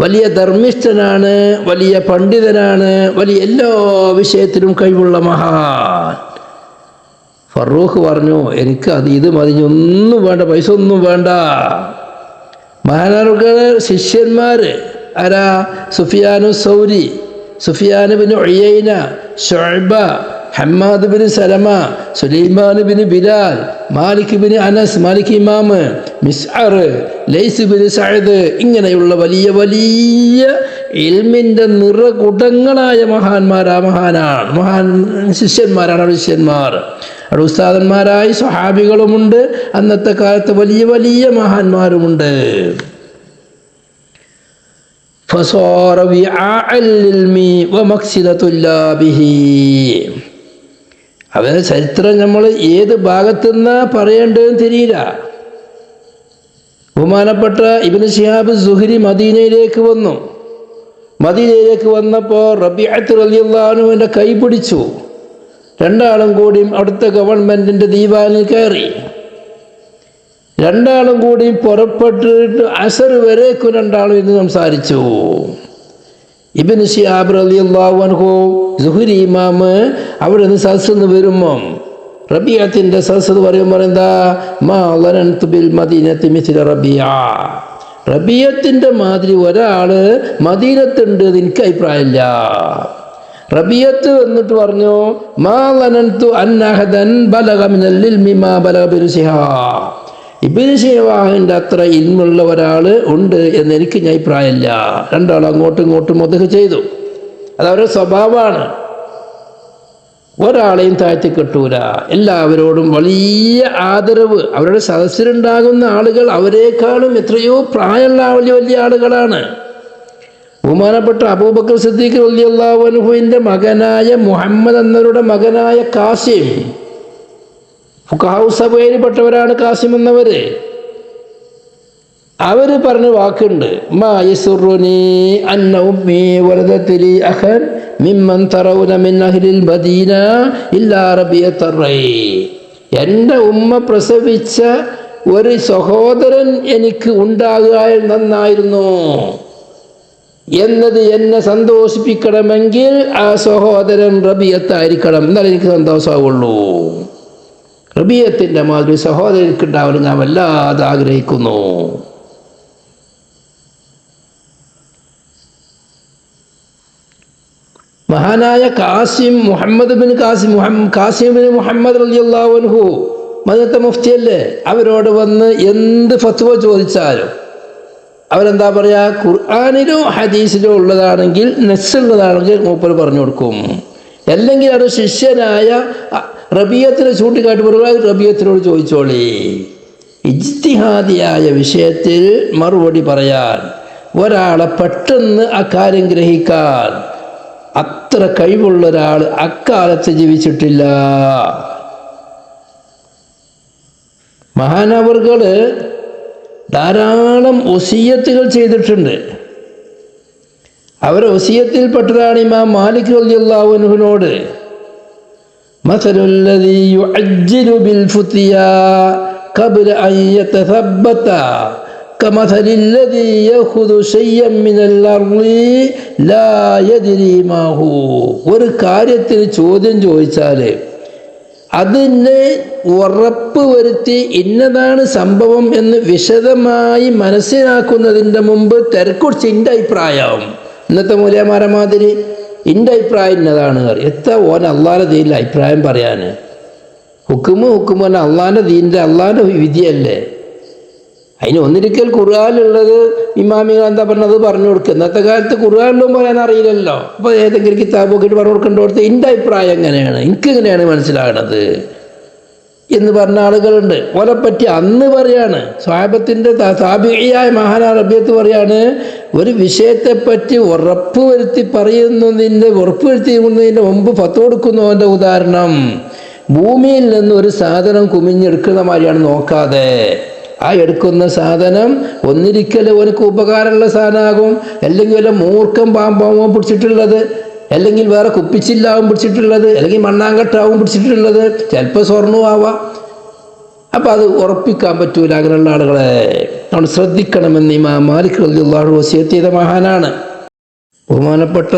വലിയ ധർമ്മിഷ്ഠനാണ്, വലിയ പണ്ഡിതനാണ്, വലിയ എല്ലാ വിഷയത്തിലും കഴിവുള്ള മഹാൻ. ഫറൂഖ് പറഞ്ഞു, എനിക്ക് ഇത് മതി, ഒന്നും വേണ്ട, പൈസ ഒന്നും വേണ്ട. മഹാനാരുടെ ശിഷ്യന്മാർ ആരാ? Sufyan Thawri, Sufyan bin Uyaynah, Shuba, Hammad bin Salama, Sulaiman bin Bilal, Malik bin Anas, Malik ഇമാം, മിസ്അർ, ലൈസ് ബിൻ സഅദ്, ഇങ്ങനെയുള്ള വലിയ വലിയ ഇൽമിൻ്റെ നിറകുടങ്ങളായ മഹാൻ ശിഷ്യന്മാരാണ്. ശിഷ്യന്മാർ അവിടെ ഉസ്താദന്മാരായി സ്വഹാബികളുമുണ്ട്, അന്നത്തെ കാലത്ത് വലിയ വലിയ മഹാന്മാരുമുണ്ട്. ഫസാറ വിആഅൽ ഇൽമി വമഖ്സിദത്തുല്ലാ ബിഹി. അവരുടെ ചരിത്രം നമ്മൾ ഏത് ഭാഗത്തുനിന്ന് പറയേണ്ടതെന്ന് തിരിയില്ല. ബഹുമാനപ്പെട്ട ഇബ്നു ശിഹാബ് സുഹ്രി മദീനയിലേക്ക് വന്നു. മദീനയിലേക്ക് വന്നപ്പോൾ റബീഅത്ത് റളിയല്ലാഹു അൻഹുവിൻ്റെ കൈ പിടിച്ചു. രണ്ടാളും കൂടിയും അവിടുത്തെ ഗവൺമെൻറ്റിൻ്റെ ദീവാനിൽ കയറി. രണ്ടാളും കൂടിയും പുറപ്പെട്ടിട്ട് അസർ വരേക്കും രണ്ടാളും ഇന്ന് സംസാരിച്ചു. ഇബ്നു ശിഹാബ് റളിയല്ലാഹു അൻഹു സുഹ്രി ഇമാം അവിടെ നിന്ന് സദസ്സിൽ വരുമ്പം റബീഅത്തിൻ്റെ സദസ്സ് പറയുമ്പോൾ എന്താ? മാ ലനൻതു ബിൽ മദീനത്തി മിസ്ല റബീഅ. റബീഅത്തിൻ്റെ മാതിരി ഒരാൾ മദീനത്തുണ്ട് എന്ന് എനിക്ക് അഭിപ്രായമില്ല. റബീഅത്ത് എന്നിട്ട് പറഞ്ഞു, മാ ലനൻതു അന്ന അഹദൻ ബലഗ മിനൽ ഇൽമി മാ ബലഗ ഇബ്നു ശിഹാബ്. ഇബ്നു ശിഹാബിൻ്റെ അത്ര ഇൽമുള്ള ഒരാൾ ഉണ്ട് എന്ന് എനിക്ക് അഭിപ്രായമില്ല. രണ്ടാളും അങ്ങോട്ടും ഇങ്ങോട്ടും മദ്ഹ് ചെയ്തു. അതവരുടെ സ്വഭാവമാണ്. ഒരാളെയും താഴ്ത്തി കെട്ടൂല, എല്ലാവരോടും വലിയ ആദരവ്. അവരുടെ സദസ്സിലുണ്ടാകുന്ന ആളുകൾ അവരെക്കാളും എത്രയോ പ്രായമുള്ള വലിയ വലിയ ആളുകളാണ്. ബഹുമാനപ്പെട്ട അബൂബക്കർ സിദ്ദീഖ് റളിയല്ലാഹു അൻഹുവിൻ്റെ മകനായ മുഹമ്മദ് എന്നവരുടെ മകനായ കാസിം, ഫുഖഹാഉ സബയിൽപ്പെട്ടവരാണ് കാസിം എന്നവർ. അവർ പറഞ്ഞ വാക്കുണ്ട്, മാ യസുറുനി അന്ന ഉമ്മി വലദത് ലി അഖൻ മിമ്മൻ തറൗന മിൻ അഹ്ലിൽ മദീന ഇല്ലാ റബിയത്തർ റൈ. എൻ്റെ ഉമ്മ പ്രസവിച്ച ഒരു സഹോദരൻ എനിക്ക് ഉണ്ടാകുകയാൽ നന്നായിരുന്നു എന്നത് എന്നെ സന്തോഷിപ്പിക്കണമെങ്കിൽ ആ സഹോദരൻ റബിയത്തായിരിക്കണം, എന്നാലും എനിക്ക് സന്തോഷമാവുള്ളൂ. റബിയത്തിൻ്റെ മാതിരി സഹോദരൻ എനിക്കുണ്ടാവണം ഞാൻ വല്ലാതെ ആഗ്രഹിക്കുന്നു. മഹാനായ കാസിം മുഹമ്മദ് ബിൻ കാസിം ബിൻ മുഹമ്മദ് റളിയല്ലാഹു അൻഹു മദീനത്തെ മുഫ്തിയല്ലേ, അവരോട് വന്ന് എന്ത് ഫത്വ ചോദിച്ചാലും അവരെന്താ പറയാ, ഖുർആനിലോ ഹദീസിലോ ഉള്ളതാണെങ്കിൽ നസ്സുള്ളതാണെങ്കിൽ മൂപ്പർ പറഞ്ഞു കൊടുക്കും. അല്ലെങ്കിൽ അത് ശിഷ്യനായ റബിയത്തിനെ ചൂണ്ടിക്കാട്ടി പറയുക, റബിയത്തിനോട് ചോദിച്ചോളി. ഇജ്തിഹാദിയായ വിഷയത്തിൽ മറുപടി പറയാൻ ഒരാളെ പെട്ടെന്ന് അക്കാര്യം ഗ്രഹിക്കാൻ അത്ര കഴിവുള്ള ഒരാൾ അക്കാലത്ത് ജീവിച്ചിട്ടില്ല. മഹാനവറുകള് ധാരാളം വസിയ്യത്തുകൾ ചെയ്തിട്ടുണ്ട്. അവരെ വസിയ്യത്തിൽപ്പെട്ടതാണ് ഇമാം മാലിക് റളിയല്ലാഹു അൻഹുവിനോട് മസലുല്ലദീ യുഅജ്ജിലു ബിൽ ഫുതിയാ ഖബ്ല അൻ യതസബ്ബത കമസലില്ലദീ യഖുദു ശൈഅൻ മിനൽ അർളി ലാ യദ്രി മാ ഹു. ഒരു കാര്യത്തിന് ചോദ്യം ചോദിച്ചാൽ അതിനെ ഉറപ്പ് വരുത്തി ഇന്നതാണ് സംഭവം എന്ന് വിശദമായി മനസ്സിലാക്കുന്നതിൻ്റെ മുമ്പ് തിരക്കുറിച്ച് എൻ്റെ അഭിപ്രായം. ഇന്നത്തെ മൂല്യമാരെ മാതിരി എൻ്റെ അഭിപ്രായം ഇന്നതാണ്. എത്ര ഓൻ അള്ളാൻ്റെ ദീനിൽ അഭിപ്രായം പറയാൻ? ഹുക്കുമ് പറഞ്ഞാൽ അള്ളാൻ്റെ ദീനിൻ്റെ അള്ളാൻ്റെ വിധിയല്ലേ. അതിന് ഒന്നിരിക്കൽ ഖുർആനിലുള്ളത് ഇമാമികൾ എന്താ പറഞ്ഞത് പറഞ്ഞു കൊടുക്കുക. ഇന്നത്തെ കാലത്ത് ഖുർആനിലും പറയാൻ അറിയില്ലല്ലോ. അപ്പോൾ ഏതെങ്കിലും കിതാബ് നോക്കിയിട്ട് പറഞ്ഞു കൊടുക്കേണ്ടടുത്ത് എൻ്റെ അഭിപ്രായം എങ്ങനെയാണ്, എനിക്കെങ്ങനെയാണ് മനസ്സിലാകണത് എന്ന് പറഞ്ഞ ആളുകളുണ്ട്. ഓലെപ്പറ്റി അന്ന് പറയാണ്, സ്വഹാബത്തിൻ്റെ താബിഈയായ മഹാനായ റബിയത്ത് പറയാണ്, ഒരു വിഷയത്തെപ്പറ്റി ഉറപ്പ് വരുത്തി ഉറപ്പുവരുത്തിക്കുന്നതിൻ്റെ മുമ്പ് ഫത്വ കൊടുക്കുന്നവൻ്റെ ഉദാഹരണം ഭൂമിയിൽ നിന്ന് ഒരു സാധനം കുമിഞ്ഞെടുക്കുന്ന മാതിരിയാണ് നോക്കാതെ. ആ എടുക്കുന്ന സാധനം ഒന്നിരിക്കൽ അവനക്ക് ഉപകാരമുള്ള സാധനമാകും, അല്ലെങ്കിൽ വല്ല മൂർഖം പാമ്പാവും പിടിച്ചിട്ടുള്ളത്, അല്ലെങ്കിൽ വേറെ കുപ്പിച്ചില്ലാവും പിടിച്ചിട്ടുള്ളത്, അല്ലെങ്കിൽ മണ്ണാങ്കട്ടാവും പിടിച്ചിട്ടുള്ളത്, ചിലപ്പോൾ സ്വർണ്ണവും ആവാം. അപ്പം അത് ഉറപ്പിക്കാൻ പറ്റൂല. അങ്ങനെയുള്ള ആളുകളെ നമ്മൾ ശ്രദ്ധിക്കണമെന്ന് ഇമാം മാലിക് റളിയല്ലാഹു അൻഹു വസിയത്ത് ചെയ്ത മഹാനാണ്. ബഹുമാനപ്പെട്ട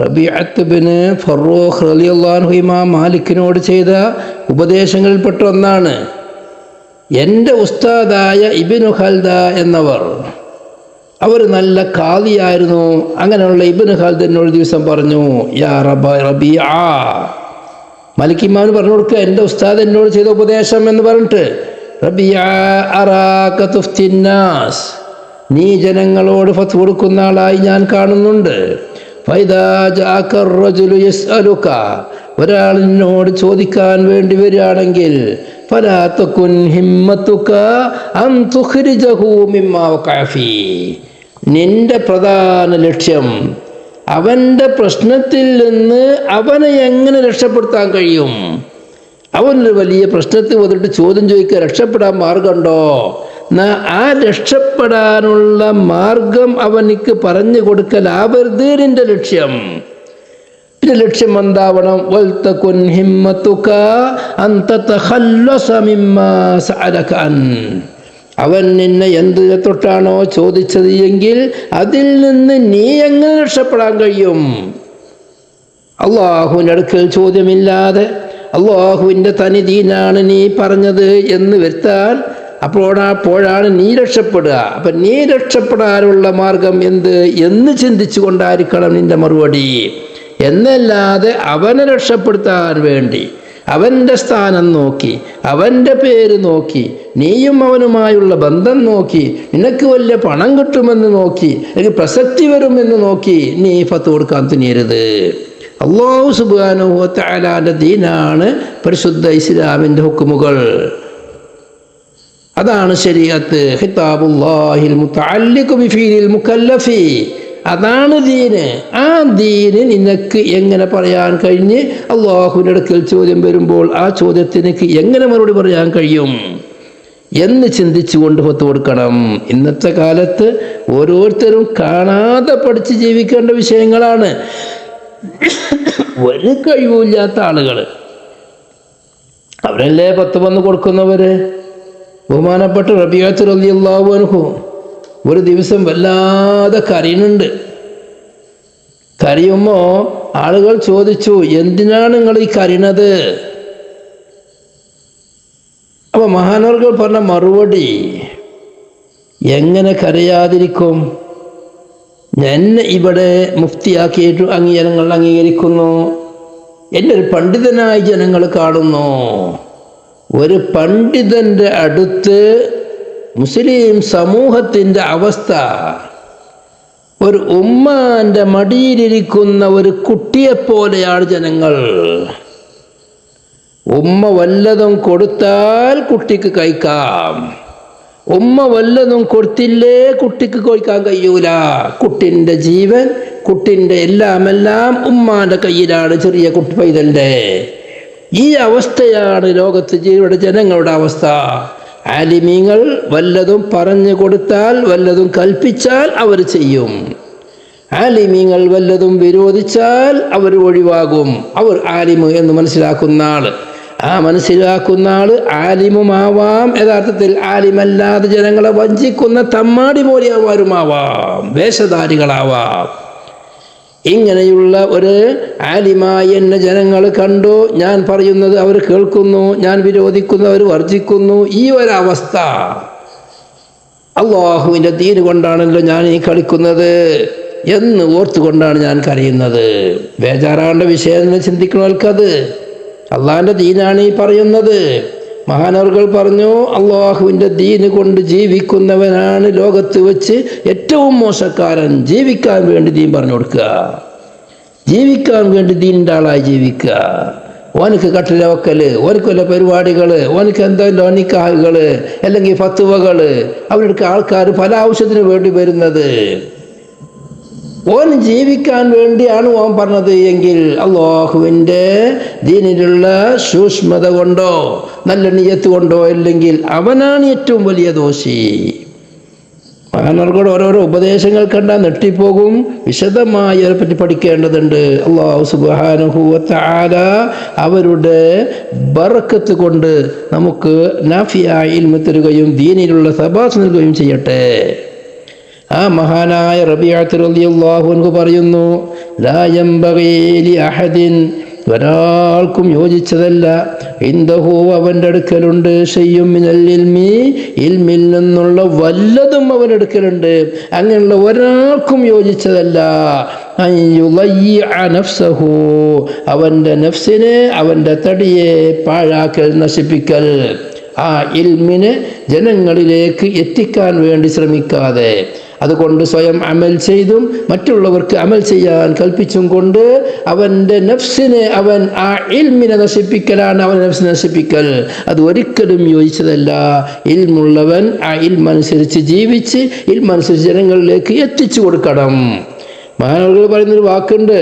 റബീഅത്ത് ബിൻ ഫറൂഖ് റളിയല്ലാഹു അൻഹു ഇമാം മാലിക്കിനോട് ചെയ്ത ഉപദേശങ്ങളിൽപ്പെട്ട ഒന്നാണ്. എൻ്റെ ഉസ്താദായ ഇബ്നു ഖൽദ എന്നവർ, അവർ നല്ല ഖാദിയായിരുന്നു. അങ്ങനെയുള്ള ഇബ്നു ഖൽദ എന്നോട് ദിവസം പറഞ്ഞു, യാ റബീഅ, മാലിക് ഇമാമിന് പറഞ്ഞു കൊടുക്കുക എൻ്റെ ഉസ്താദ് എന്നോട് ചെയ്ത ഉപദേശം എന്ന് പറഞ്ഞിട്ട്, റബീഅ അറാക തുഫ്തിന്നാസ്, നീ ജനങ്ങളോട് ഫത്വ കൊടുക്കുന്ന ആളായി ഞാൻ കാണുന്നുണ്ട്. ഫൈദാ ജാഅക റജുലു യസ്അലുക, ഒരാൾ നിന്നോട് ചോദിക്കാൻ വേണ്ടി വരികയാണെങ്കിൽ ഫലാ തകുൻ ഹിമ്മതുക അൻ തുഖ്രിജഹു മിമ്മാ വഖഅ ഫീ, നിന്റെ പ്രധാന ലക്ഷ്യം അവൻ്റെ പ്രശ്നത്തിൽ നിന്ന് അവനെ എങ്ങനെ രക്ഷപ്പെടുത്താൻ കഴിയും. അവനൊരു വലിയ പ്രശ്നത്തിൽ വന്നിട്ട് ചോദ്യം ചോദിക്കുക, രക്ഷപ്പെടാൻ മാർഗമുണ്ടോ? ആ രക്ഷപ്പെടാനുള്ള മാർഗം അവനിക്ക് പറഞ്ഞു കൊടുക്കലാവരുത് നിന്റെ ലക്ഷ്യം. പിന്നെ ലക്ഷ്യം എന്താവണം? വൽതകുൻ ഹിമ്മതുക അൻ തതഖല്ലസ മിമ്മാ സഅലക അൻ, അവൻ നിന്നെ എന്ത് തൊട്ടാണോ ചോദിച്ചത് എങ്കിൽ അതിൽ നിന്ന് നീ എങ്ങനെ രക്ഷപ്പെടാൻ കഴിയും? അള്ളാഹുവിൻ്റെ അടുക്കൽ ചോദ്യമില്ലാതെ അള്ളാഹുവിൻ്റെ തനി ദീനാണ് നീ പറഞ്ഞത് എന്ന് വരുത്താൻ അപ്പോഴാണ് നീ രക്ഷപ്പെടുക. അപ്പം നീ രക്ഷപ്പെടാനുള്ള മാർഗം എന്ത് എന്ന് ചിന്തിച്ചു കൊണ്ടായിരിക്കണം നിന്റെ മറുപടി. എന്നല്ലാതെ അവനെ രക്ഷപ്പെടുത്താൻ വേണ്ടി അവൻ്റെ സ്ഥാനം നോക്കി, അവൻ്റെ പേര് നോക്കി, നീയും അവനുമായുള്ള ബന്ധം നോക്കി, നിനക്ക് വലിയ പണം കിട്ടുമെന്ന് നോക്കി, അല്ലെങ്കിൽ പ്രസക്തി വരുമെന്ന് നോക്കി നീ ഫത്വ കൊടുക്കാൻ തുനിയരുത്. അല്ലാഹു സുബ്ഹാനഹു വ തആലാന്റെ ദീനാണ് പരിശുദ്ധ ഇസ്ലാമിൻ്റെ ഹുക്കുമുകൾ. അതാണ് ശരീഅത്ത്. ഖിതാബുല്ലാഹിൽ മുതഅല്ലിഖു ബിഫീലിൽ മുകല്ലഫി, അതാണ് ദീന്. ആ ദീന് നിനക്ക് എങ്ങനെ പറയാൻ കഴിഞ്ഞ് അള്ളാഹുവിൻ്റെ അടുക്കൽ ചോദ്യം വരുമ്പോൾ ആ ചോദ്യത്തിന് എങ്ങനെ മറുപടി പറയാൻ കഴിയും എന്ന് ചിന്തിച്ചുകൊണ്ട് ഫത്വ കൊടുക്കണം. ഇന്നത്തെ കാലത്ത് ഓരോരുത്തരും കാണാതെ പഠിച്ച് ജീവിക്കേണ്ട വിഷയങ്ങളാണ്. ഒരു കഴിവില്ലാത്ത ആളുകൾ അവരല്ലേ 10 വന്ന് കൊടുക്കുന്നവര്. ബഹുമാനപ്പെട്ട റബീഅത്ത് റളിയല്ലാഹു അൻഹു ഒരു ദിവസം വല്ലാതെ കരയുന്നുണ്ട്. കരയുമ്പോൾ ആളുകൾ ചോദിച്ചു, എന്തിനാണ് നിങ്ങൾ ഈ കരയണത്? അപ്പോൾ മഹാനവർകൾ പറഞ്ഞ മറുപടി, എങ്ങനെ കരയാതിരിക്കും? എന്നെ ഇവിടെ മുഫ്തിയാക്കിയിട്ട് ജനങ്ങൾ അംഗീകരിക്കുന്നു, എന്നെ ഒരു പണ്ഡിതനായി ജനങ്ങൾ കാണുന്നു. ഒരു പണ്ഡിതൻ്റെ അടുത്ത് മുസ്ലിം സമൂഹത്തിൻ്റെ അവസ്ഥ, ഒരു ഉമ്മാൻ്റെ മടിയിലിരിക്കുന്ന ഒരു കുട്ടിയെപ്പോലെയാണ് ജനങ്ങൾ. ഉമ്മ വല്ലതും കൊടുത്താൽ കുട്ടിക്ക് കഴിക്കാം, ഉമ്മ വല്ലതും കൊടുത്തില്ലേ കുട്ടിക്ക് കഴിക്കാൻ കഴിയൂല. കുട്ടിൻ്റെ ജീവൻ, കുട്ടിൻ്റെ എല്ലാം ഉമ്മാൻ്റെ കയ്യിലാണ്, ചെറിയ കുട്ടി പൈതലിൻ്റെ. ഈ അവസ്ഥയാണ് ലോകത്ത് ജനങ്ങളുടെ അവസ്ഥ. ആലിമീങ്ങൾ വല്ലതും പറഞ്ഞു കൊടുത്താൽ, വല്ലതും കൽപ്പിച്ചാൽ അവർ ചെയ്യും. ആലിമീങ്ങൾ വല്ലതും വിരോധിച്ചാൽ അവർ ഒഴിവാകും. അവർ ആലിമ് എന്ന് മനസ്സിലാക്കുന്ന ആൾ, ആ മനസ്സിലാക്കുന്ന ആൾ ആലിമുമാവാം, യഥാർത്ഥത്തിൽ ആലിമല്ലാതെ ജനങ്ങളെ വഞ്ചിക്കുന്ന തമ്മാടി പോലെയവരുമാവാം, വേഷധാരികളാവാം. ഇങ്ങനെയുള്ള ഒരു ആലിമായി എന്നെ ജനങ്ങൾ കണ്ടു, ഞാൻ പറയുന്നത് അവർ കേൾക്കുന്നു, ഞാൻ വിരോധിക്കുന്നു അവർ വർജിക്കുന്നു. ഈ ഒരവസ്ഥ അള്ളാഹുവിൻ്റെ ദീൻ കൊണ്ടാണല്ലോ ഞാൻ ഈ കളിക്കുന്നത് എന്ന് ഓർത്തുകൊണ്ടാണ് ഞാൻ കരയുന്നത്. ബേജാറാണ്ട വിഷയം ചിന്തിക്കണവർക്കത് അള്ളാഹിൻ്റെ ദീനാണ് ഈ പറയുന്നത്. മഹാനവർകൾ പറഞ്ഞു, അള്ളാഹുവിൻ്റെ ദീന് കൊണ്ട് ജീവിക്കുന്നവനാണ് ലോകത്ത് വെച്ച് ഏറ്റവും മോശക്കാരൻ. ജീവിക്കാൻ വേണ്ടി ദീൻ പറഞ്ഞു കൊടുക്കുക, ജീവിക്കാൻ വേണ്ടി ദീനിൻ്റെ ആളായി ജീവിക്കുക. ഓനക്ക് കട്ടില വെക്കല്, ഓനക്ക് വല്ല പരിപാടികൾ, ഓനക്ക് എന്തെല്ലോ നിക്കാഹുകൾ അല്ലെങ്കിൽ ഫത്വകൾ, അവരുടെ ആൾക്കാർ പല ആവശ്യത്തിന് വേണ്ടി വരുന്നത്. ഓൻ ജീവിക്കാൻ വേണ്ടിയാണ് ഓൻ പറഞ്ഞത് എങ്കിൽ അള്ളാഹുവിൻ്റെ ദീനിലുള്ള സൂക്ഷ്മത കൊണ്ടോ നല്ല നിയത്ത് കൊണ്ടോ ഇല്ലെങ്കിൽ അവനാണ് ഏറ്റവും വലിയ ദോഷി. മഹാനവർഗോട് ഓരോരോ ഉപദേശങ്ങൾ കണ്ടാൽ നെട്ടിപ്പോകും. വിശദമായി അതിനെപ്പറ്റി പഠിക്കേണ്ടതുണ്ട്. അല്ലാഹു സുബ്ഹാനഹു വ തആല അവരുടെ ബറക്കത്ത് കൊണ്ട് നമുക്ക് നാഫിയായ ഇൽമ് തരുകയും ദീനിലുള്ള സബാത്ത് നൽകുകയും ചെയ്യട്ടെ. ആ മഹാനായ റബീഅത്ത് റളിയല്ലാഹു അൻഹു പറയുന്നു, ലാ യംബഗി ലി അഹദിൻ, ഒരാൾക്കും യോജിച്ചതല്ല, ഇൻദഹു അവൻ്റെ അടുക്കലുണ്ട്, ശൈഉം മിനൽ ഇൽമി, ഇൽമിൽ നിന്നുള്ള വല്ലതും അവൻ്റെ അടുക്കലുണ്ട്, അങ്ങനെയുള്ള ഒരാൾക്കും യോജിച്ചതല്ല, അൻ യുളയ്യിഅ നഫ്സഹു, അവൻ്റെ നഫ്സിനെ, അവൻ്റെ തടിയെ പാഴാക്കൽ, നശിപ്പിക്കൽ. ആ ഇൽമിനെ ജനങ്ങളിലേക്ക് എത്തിക്കാൻ വേണ്ടി ശ്രമിക്കാതെ, അതുകൊണ്ട് സ്വയം അമൽ ചെയ്തും മറ്റുള്ളവർക്ക് അമൽ ചെയ്യാൻ കൽപ്പിച്ചും കൊണ്ട് അവൻ്റെ നഫ്സിനെ, അവൻ ആ ഇൽമിനെ നശിപ്പിക്കലാണ്, അവൻ നഫ്സിനെ നശിപ്പിക്കൽ. അത് ഒരിക്കലും യോജിച്ചതല്ല. ഇൽമുള്ളവൻ ആ ഇൽമനുസരിച്ച് ജീവിച്ച് ഇൽമനുസരിച്ച് ജനങ്ങളിലേക്ക് എത്തിച്ചു കൊടുക്കണം. മഹാനവറുകൾ പറയുന്നൊരു വാക്കുണ്ട്,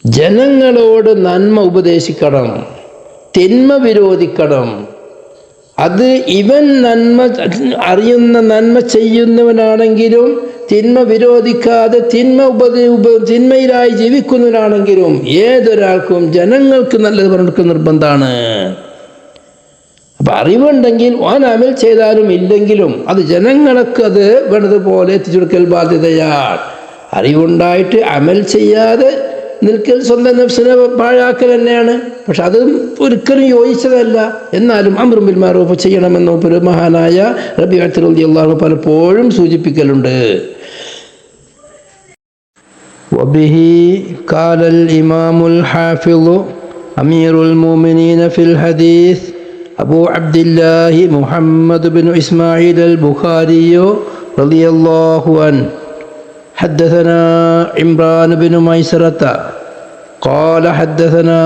ജനങ്ങളോട് നന്മ ഉപദേശിക്കണം, തിന്മ വിരോധിക്കണം. അത് ഇവൻ നന്മ അറിയുന്ന നന്മ ചെയ്യുന്നവനാണെങ്കിലും തിന്മ വിരോധിക്കാതെ തിന്മയിലായി ജീവിക്കുന്നവനാണെങ്കിലും ഏതൊരാൾക്കും ജനങ്ങൾക്ക് നല്ലത് പറഞ്ഞെടുക്കുന്ന നിർബന്ധമാണ്. അപ്പം അറിവുണ്ടെങ്കിൽ ഓൻ അമൽ ചെയ്താലും ഇല്ലെങ്കിലും അത് ജനങ്ങൾക്ക് അത് വേണ്ടതുപോലെ എത്തിച്ചു കൊടുക്കൽ ബാധ്യതയാണ്. അറിവുണ്ടായിട്ട് അമൽ ചെയ്യാതെ നിൽക്കൽ സ്വന്തം നഫ്സിനെ പാഴാക്കൽ തന്നെയാണ്. പക്ഷെ അത് ഒരിക്കലും യോജിച്ചതല്ല. എന്നാലും അംറു ബിൽ മഅറൂഫ് ചെയ്യണമെന്ന് ഒരു മഹാനായ റബീഅത്ത് റളിയല്ലാഹു അൻഹു പലപ്പോഴും സൂചിപ്പിക്കലുണ്ട്. വബിഹി ഖാലൽ ഇമാമുൽ ഹാഫിളു അമീറുൽ മുഅ്മിനീന ഫിൽ ഹദീസ് അബൂ അബ്ദില്ലാഹി മുഹമ്മദ് ബിൻ ഇസ്മാഈൽ അൽ ബുഖാരി റളിയല്ലാഹു അൻഹു حدثنا عمران بن ميسرة قال حدثنا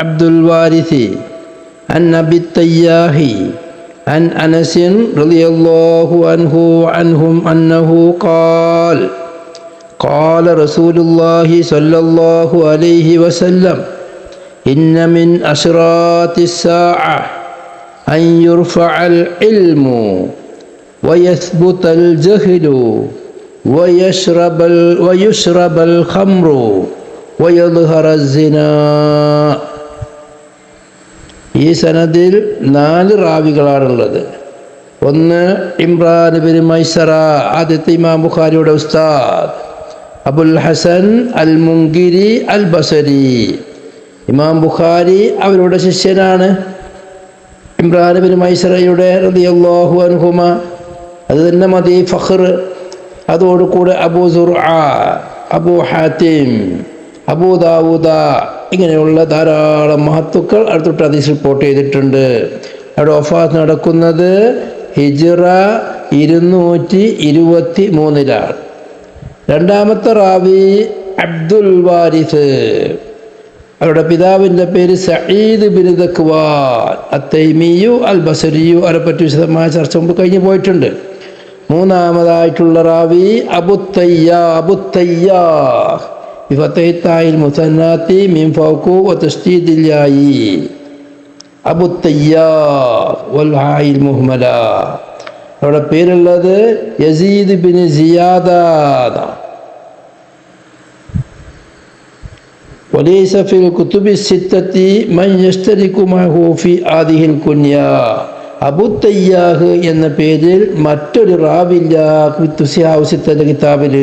عبد الوارث عن أبي التياح عن أنس رضي الله عنهم أنه قال قال رسول الله صلى الله عليه وسلم إن من أشراط الساعة أن يرفع العلم ويثبت الجهل വയുശ്റബൽ ഖംറു വയദ്ഹറ സിനാ. ഈ സനദിൽ 4 റാവികളാണുള്ളത്. ഒന്ന് ഇമ്രാൻ ബിൻ മൈസറ, ആദ്യത്തെ ഇമാം ബുഖാരിയുടെ ഉസ്താദ്, അബുൽ ഹസൻ അൽ മുങ്കിരി അൽ ബസരി. ഇമാം ബുഖാരി അവരുടെ ശിഷ്യനാണ്. ഇമ്രാൻ ബിൻ മൈസറയുടെ റളിയല്ലാഹു അൻഹുമ, അത് തന്നെ മതി ഫഖർ. അതോടുകൂടെ അബൂ സുർഅ, അബൂ ഹാത്തിം, അബൂ ദാവൂദ, ഇങ്ങനെയുള്ള ധാരാളം മഹത്തുക്കൾ അടുത്തിട്ട് ഹദീസ് റിപ്പോർട്ട് ചെയ്തിട്ടുണ്ട്. അവിടെ വഫാത്ത് നടക്കുന്നത് ഹിജ്റ 223-ലാണ്. രണ്ടാമത്തെ റാവി അബ്ദുൽ വാരിസ്, അവരുടെ പിതാവിൻ്റെ പേര് സഈദ് ബിൻ ദക്വാൻ അത്തൈമിയു അൽ ബസരിയു. അവരെപ്പറ്റി വിശദമായ ചർച്ച മുമ്പ് കഴിഞ്ഞു പോയിട്ടുണ്ട്. മൂന്നാമതായിട്ടുള്ള റാവി അബുത്തയ്യാ ബിഫതഹിത്തായിൽ മുസന്നാത്തി മിൻ ഫൗഖു വതസ്ദീദിൽ യായി, അബുത്തയ്യാ വൽ ഹായിൽ മുഹ്മല. അവരുടെ പേരുള്ളത് യസീദ് ബിൻ സിയാദ. വലൈസ ഫിൽ കുതുബി സിത്തത്തി മൻ യശ്തരികു മഅഹു ഫി ആദിഹിൽ കുന്യാ. അബുത്തയ്യാഹ് എന്ന പേരിൽ മറ്റൊരു റാവില്ല സിയാഹുസിത്തയുടെ കിതാബിൽ.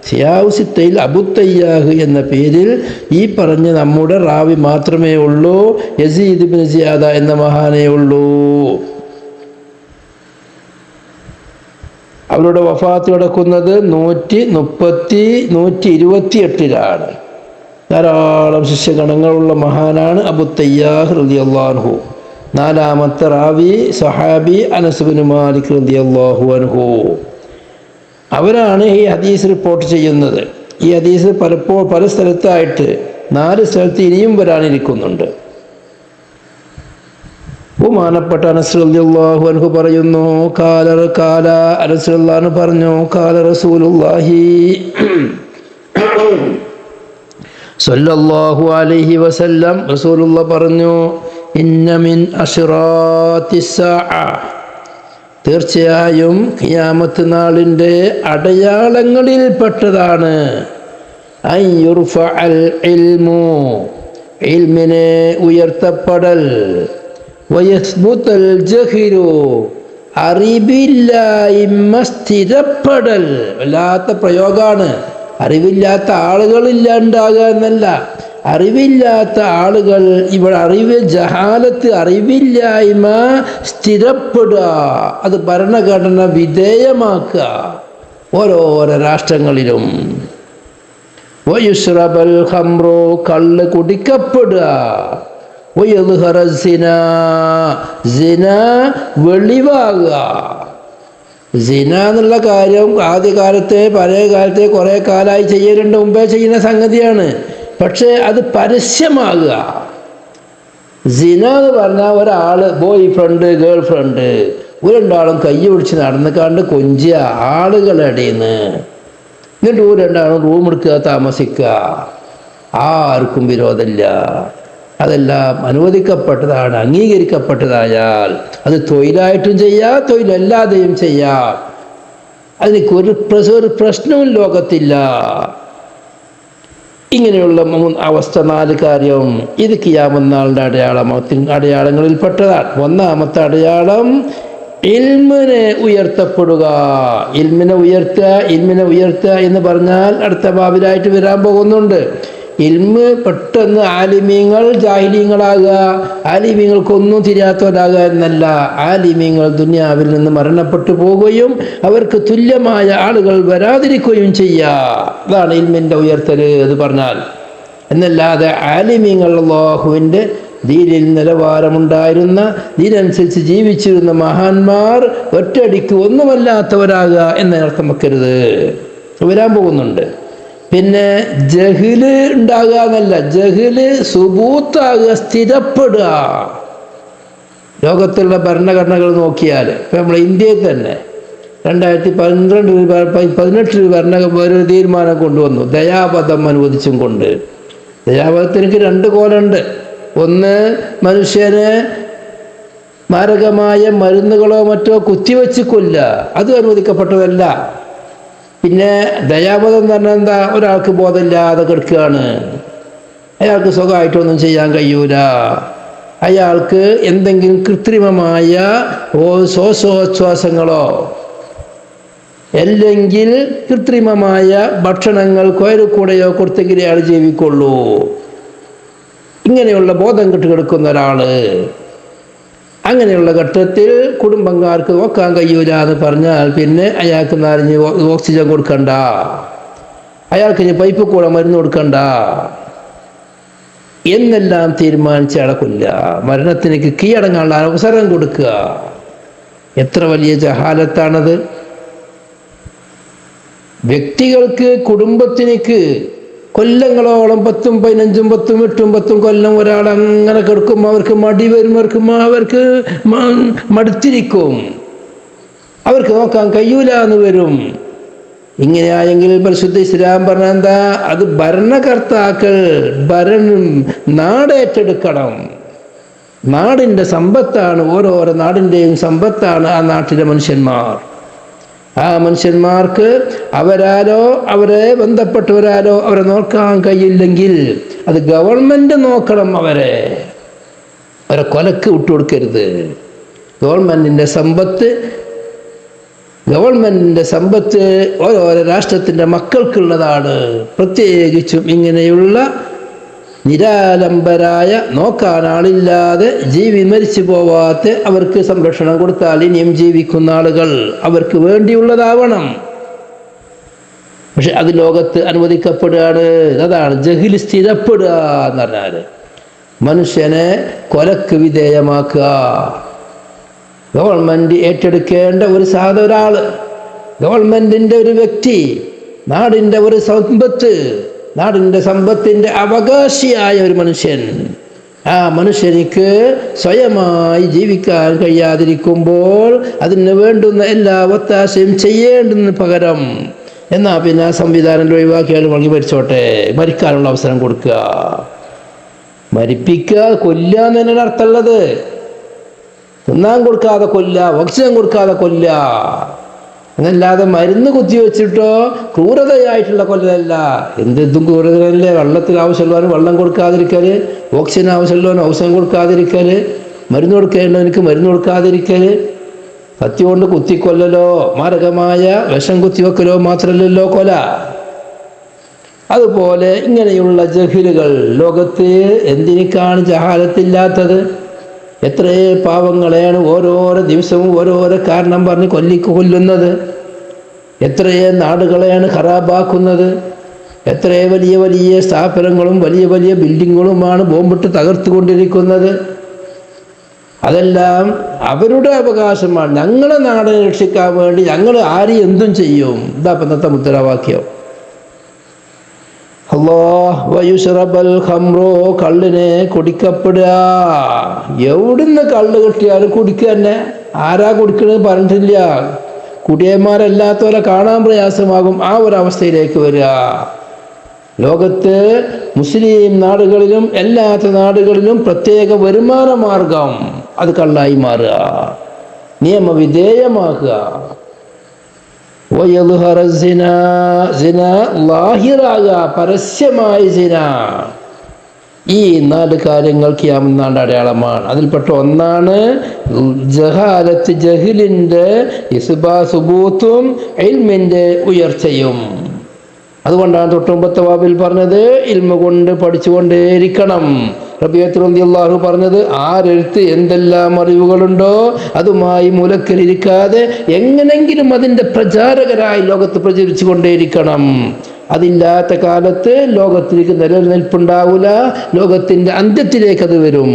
സിയാഹുസിത്തയിൽ അബുത്തയ്യാഹ് എന്ന പേരിൽ ഈ പറഞ്ഞ നമ്മുടെ റാവി മാത്രമേ ഉള്ളൂ. യസീദ് ബിൻ സിയാദ എന്ന മഹാനേ ഉള്ളൂ. അവരുടെ വഫാത്ത് കിടക്കുന്നത് 128-128-ലാണ്. ധാരാളം ശിഷ്യഗണങ്ങളുള്ള മഹാനാണ് അബുത്തയ്യാഹ് റളിയല്ലാഹു അൻഹു. നാലാമത്തെ റാവി സഹാബി അനസ് ബിൻ മാലിക് റളിയല്ലാഹു അൻഹു. അവരാണ് ഈ ഹദീസ് റിപ്പോർട്ട് ചെയ്യുന്നത്. ഈ ഹദീസ് പല സ്ഥലത്തായിട്ട് 4 സ്ഥലത്ത് ഇനിയും വരാനിരിക്കുന്നുണ്ട്. ബഹുമാനപ്പെട്ട അനസ് റളിയല്ലാഹു അൻഹു പറയുന്നു, കാല അനസ് റളിയല്ലാഹു അൻഹു പറഞ്ഞു, കാല റസൂലുള്ളാഹി സല്ലല്ലാഹു അലൈഹി വസല്ലം, റസൂലുള്ളാഹ് പറഞ്ഞു, ഇന്ന മിൻ അശ്റാത്തിസ്സാഅ, തീർച്ചയായും ഖിയാമത്ത് നാളിൻ്റെ അടയാളങ്ങളിൽപ്പെട്ടതാണ് അൻ യുർഫഅൽ ഇൽമു, ഇൽമിനെ ഉയർത്തപ്പെടൽ, വയസ്ബുതൽ ജഹിലു, അറിവില്ലായ്മ സ്ഥിരപ്പെടൽ. വല്ലാത്ത പ്രയോഗമാണ്. അറിവില്ലാത്ത ആളുകളില്ലാണ്ടാകുക എന്നല്ല, അറിവില്ലാത്ത ആളുകൾ ഇവിടെ ജഹാലത്ത്, അറിവില്ലായ്മ സ്ഥിരപ്പെടുക, അത് ഭരണഘടന വിധേയമാക്കുക ഓരോരോ രാഷ്ട്രങ്ങളിലും. വയുശ്റബൽ ഖംറു, കള്ള് കുടിക്കപ്പെടുക. വയദ്ഹറ സിനാ, സിന വെളിവാകുക. സിന എന്നുള്ള കാര്യം ആദ്യകാലത്തെ പഴയ കാലത്തെ കുറേ കാലമായി ചെയ്യലുണ്ട്, മുമ്പേ ചെയ്യുന്ന സംഗതിയാണ്. പക്ഷേ അത് പരസ്യമാകുക. സിന എന്ന് പറഞ്ഞാൽ ഒരാൾ ബോയ് ഫ്രണ്ട് ഗേൾ ഫ്രണ്ട് രണ്ടാളും കൈ പിടിച്ച് നടന്നിക്കാണ്ട് കൊഞ്ചുക ആളുകളുടെ നിന്ന്, എന്നിട്ട് രണ്ടാളും റൂം എടുക്കുക, താമസിക്കുക. ആർക്കും വിരോധമില്ല. അതെല്ലാം അനുവദിക്കപ്പെട്ടതാണ്. അംഗീകരിക്കപ്പെട്ടതായാൽ അത് തൊഴിലായിട്ടും ചെയ്യാം, തൊഴിലല്ലാതെയും ചെയ്യാം. അതിനൊക്കെ ഒരു പ്രശ്നവും ലോകത്തില്ല. ഇങ്ങനെയുള്ള അവസ്ഥ 4 കാര്യം ഇത് ഖിയാമത്ത് നാളിൻ്റെ അടയാളങ്ങളിൽപ്പെട്ടതാണ്. ഒന്നാമത്തെ അടയാളം ഇൽമിനെ ഉയർത്തപ്പെടുക. ഇൽമിനെ ഉയർത്തുക എന്ന് പറഞ്ഞാൽ അടുത്ത ബാബിലായിട്ട് വരാൻ പോകുന്നുണ്ട്. ഇൽമ് പെട്ടെന്ന് ആലിമീങ്ങൾ ജാഹിലീങ്ങളാകുക, ആലിമീങ്ങൾക്കൊന്നും തിരിയാത്തവരാകുക എന്നല്ല. ആലിമീങ്ങൾ ദുനിയാവിൽ നിന്ന് മരണപ്പെട്ടു പോവുകയും അവർക്ക് തുല്യമായ ആളുകൾ വരാതിരിക്കുകയും ചെയ്യുക. അതാണ് ഇൽമിൻ്റെ ഉയർത്തൽ എന്ന് പറഞ്ഞാൽ. എന്നല്ലാതെ ആലിമീങ്ങൾ അല്ലാഹുവിൻ്റെ ദീനിൽ നിലവാരമുണ്ടായിരുന്ന, ദീനനുസരിച്ച് ജീവിച്ചിരുന്ന മഹാന്മാർ ഒറ്റയടിക്ക് ഒന്നുമല്ലാത്തവരാകുക എന്നർത്ഥം വെക്കരുത്. വരാൻ പോകുന്നുണ്ട്. പിന്നെ ജഹില് ഉണ്ടാകുക എന്നല്ല, ജഹില് സുബൂത്താകുക, സ്ഥിരപ്പെടുക. ലോകത്തുള്ള ഭരണഘടനകൾ നോക്കിയാൽ ഇപ്പം നമ്മൾ ഇന്ത്യയിൽ തന്നെ 2018 ഒരു തീരുമാനം കൊണ്ടുവന്നു, ദയാപദം അനുവദിച്ചും കൊണ്ട്. ദയാപദത്തിന് 2 കോലുണ്ട്. ഒന്ന്, മനുഷ്യനെ മാരകമായ മരുന്നുകളോ മറ്റോ കുത്തിവെച്ച് കൊല്ലുക, അത് അനുവദിക്കപ്പെട്ടതല്ല. പിന്നെ ദയാബോധം എന്ന് പറഞ്ഞാൽ എന്താ? ഒരാൾക്ക് ബോധമില്ലാതെ കിടക്കുകയാണ്, അയാൾക്ക് സുഖമായിട്ടൊന്നും ചെയ്യാൻ കഴിയൂല, അയാൾക്ക് എന്തെങ്കിലും കൃത്രിമമായ ശ്വാസോച്ഛ്വാസങ്ങളോ അല്ലെങ്കിൽ കൃത്രിമമായ ഭക്ഷണങ്ങൾ കോയൽക്കൂടെയോ കൊടുത്തെങ്കിലേ അയാൾ ജീവിക്കുള്ളൂ. ഇങ്ങനെയുള്ള ബോധം കെട്ട് കിടക്കുന്ന ഒരാള്, അങ്ങനെയുള്ള ഘട്ടത്തിൽ കുടുംബക്കാർക്ക് നോക്കാൻ കഴിയൂല എന്ന് പറഞ്ഞാൽ പിന്നെ അയാൾക്ക് നിറഞ്ഞ് ഓക്സിജൻ കൊടുക്കണ്ട, അയാൾക്ക് ഇനി പൈപ്പ് കൂടെ മരുന്ന് കൊടുക്കണ്ട എന്നെല്ലാം തീരുമാനിച്ച് അടക്കില്ല. മരണത്തിന് കീഴടങ്ങാനുള്ള അവസരം കൊടുക്കുക. എത്ര വലിയ ജഹാലത്താണത്! വ്യക്തികൾക്ക്, കുടുംബത്തിനേക്ക് കൊല്ലങ്ങളോളം 10, 15, 10, 8, 10 കൊല്ലം ഒരാൾ അങ്ങനെ കിടക്കുമ്പോൾ അവർക്ക് മടി വരും, അവർക്ക് മടുത്തിരിക്കും, അവർക്ക് നോക്കാൻ കഴിയൂല എന്ന് വരും. ഇങ്ങനെയായെങ്കിൽ പരിശുദ്ധ ഇസ്ലാം പറഞ്ഞ എന്താ? അത് ഭരണകർത്താക്കൾ നാടേറ്റെടുക്കണം. നാടിൻ്റെ സമ്പത്താണ്, ഓരോരോ നാടിൻ്റെയും സമ്പത്താണ് ആ നാട്ടിലെ മനുഷ്യന്മാർ. ആ മനുഷ്യന്മാർക്ക് അവരാലോ അവരെ ബന്ധപ്പെട്ടവരാലോ അവരെ നോക്കാൻ കഴിയില്ലെങ്കിൽ അത് ഗവൺമെൻറ് നോക്കണം. അവരെ കൊലക്ക് വിട്ടുകൊടുക്കരുത്. ഗവൺമെൻറ്റിൻ്റെ സമ്പത്ത് ഓരോരോ രാഷ്ട്രത്തിൻ്റെ മക്കൾക്കുള്ളതാണ്. പ്രത്യേകിച്ചും ഇങ്ങനെയുള്ള നിരാലംബരായ, നോക്കാൻ ആളില്ലാതെ മരിച്ചു പോവാത്ത അവർക്ക് സംരക്ഷണം കൊടുത്താൽ ഇനിയും ജീവിക്കുന്ന ആളുകൾ അവർക്ക് വേണ്ടിയുള്ളതാവണം. പക്ഷെ അത് ലോകത്ത് അനുവദിക്കപ്പെടുകയാണ്. അതാണ് ജഹിൽ സ്ഥിരപ്പെടുക എന്ന് പറഞ്ഞാൽ, മനുഷ്യനെ കൊലക്ക് വിധേയമാക്കുക. ഗവൺമെൻറ് ഏറ്റെടുക്കേണ്ട ഒരാള്, ഗവൺമെൻറ്റിൻ്റെ ഒരു വ്യക്തി, നാടിൻ്റെ ഒരു സമ്പത്ത്, നാടിൻ്റെ സമ്പത്തിൻ്റെ അവകാശിയായ ഒരു മനുഷ്യൻ, ആ മനുഷ്യനിക്ക് സ്വയമായി ജീവിക്കാൻ കഴിയാതിരിക്കുമ്പോൾ അതിന് വേണ്ടുന്ന എല്ലാ ഒത്താശയും ചെയ്യേണ്ടതിന് പകരം എന്നാ പിന്നെ ആ സംവിധാനം ഒഴിവാക്കിയാൽ മരിച്ചോട്ടെ, മരിക്കാനുള്ള അവസരം കൊടുക്കുക. മരിപ്പിക്കുക, കൊല്ലുക എന്ന് തന്നെയാണ് അർത്ഥമുള്ളത്. തിന്നാൻ കൊടുക്കാതെ കൊല്ല, ഓക്സിജൻ കൊടുക്കാതെ കൊല്ല എന്നല്ലാതെ മരുന്ന് കുത്തിവെച്ചിട്ടോ ക്രൂരതയായിട്ടുള്ള കൊല്ലല്ല. എന്തും ക്രൂരതയല്ലേ? വെള്ളത്തിൽ ആവശ്യമുള്ളവന് വെള്ളം കൊടുക്കാതിരിക്കല്, ഓക്സിജൻ ആവശ്യമുള്ളവന് ഓക്സിജൻ കൊടുക്കാതിരിക്കല്, മരുന്ന് കൊടുക്കേണ്ടവനക്ക് മരുന്ന് കൊടുക്കാതിരിക്കല്, കത്തി കൊണ്ട് കുത്തിക്കൊല്ലലോ മാരകമായ വിഷം കുത്തിവെക്കലോ മാത്രമല്ലല്ലോ കൊല. അതുപോലെ ഇങ്ങനെയുള്ള ജഹിലുകൾ ലോകത്ത് എന്തിനേക്കാണ് ജഹാലത്തില്ലാത്തത്? എത്രയോ പാവങ്ങളെയാണ് ഓരോരോ ദിവസവും ഓരോരോ കാരണം പറഞ്ഞ് കൊല്ലുന്നത്, എത്രയോ നാടുകളെയാണ് ഖറാബാക്കുന്നത്, എത്രയോ വലിയ വലിയ സ്ഥാപനങ്ങളും വലിയ വലിയ ബിൽഡിങ്ങുകളുമാണ് ബോംബിട്ട് തകർത്തുകൊണ്ടിരിക്കുന്നത്. അതെല്ലാം അവരുടെ അവകാശമാണ്. ഞങ്ങളെ നാടിനെ രക്ഷിക്കാൻ വേണ്ടി ഞങ്ങൾ ആരും എന്തും ചെയ്യും. ഇതാ ഇന്നത്തെ മുദ്രാവാക്യം. കള്ളിനെ കുടിക്കപ്പെടുക. എവിടുന്ന് കള്ള് കിട്ടിയാലും കുടിക്കുക തന്നെ. ആരാ കുടിക്കണമെന്ന് പറഞ്ഞിട്ടില്ല. കുടിയന്മാരല്ലാത്തവരെ കാണാൻ പ്രയാസമാകും. ആ ഒരവസ്ഥയിലേക്ക് വരിക. ലോകത്ത് മുസ്ലിം നാടുകളിലും എല്ലാത്ത നാടുകളിലും പ്രത്യേക വരുമാന മാർഗം അത് കള്ളായി മാറുക, നിയമവിധേയമാക്കുക. പരസ്യമായ സിന. ഈ 4 കാര്യങ്ങൾ ഖിയാമത്ത് അടയാളമാണ്. അതിൽപ്പെട്ട ഒന്നാണ് ജഹാലത്ത്, ജഹിലിൻ്റെ സുബൂത്തും ഇൽമിൻ്റെ ഉയർച്ചയും. അതുകൊണ്ടാണ് തൊട്ടുമ്പത്തെ വാബിൽ പറഞ്ഞത് ഇൽമ കൊണ്ട് പഠിച്ചുകൊണ്ടേയിരിക്കണം. റബീഅത്ത് റളിയല്ലാഹു പറഞ്ഞത് ആരെടുത്ത് എന്തെല്ലാം അറിവുകളുണ്ടോ അതുമായി മുലക്കലിരിക്കാതെ എങ്ങനെങ്കിലും അതിൻ്റെ പ്രചാരകരായി ലോകത്ത് പ്രചരിച്ചു കൊണ്ടേയിരിക്കണം. അതില്ലാത്ത കാലത്ത് ലോകത്തിലേക്ക് നിലനിൽപ്പുണ്ടാവില്ല. ലോകത്തിൻ്റെ അന്ത്യത്തിലേക്ക് അത് വരും.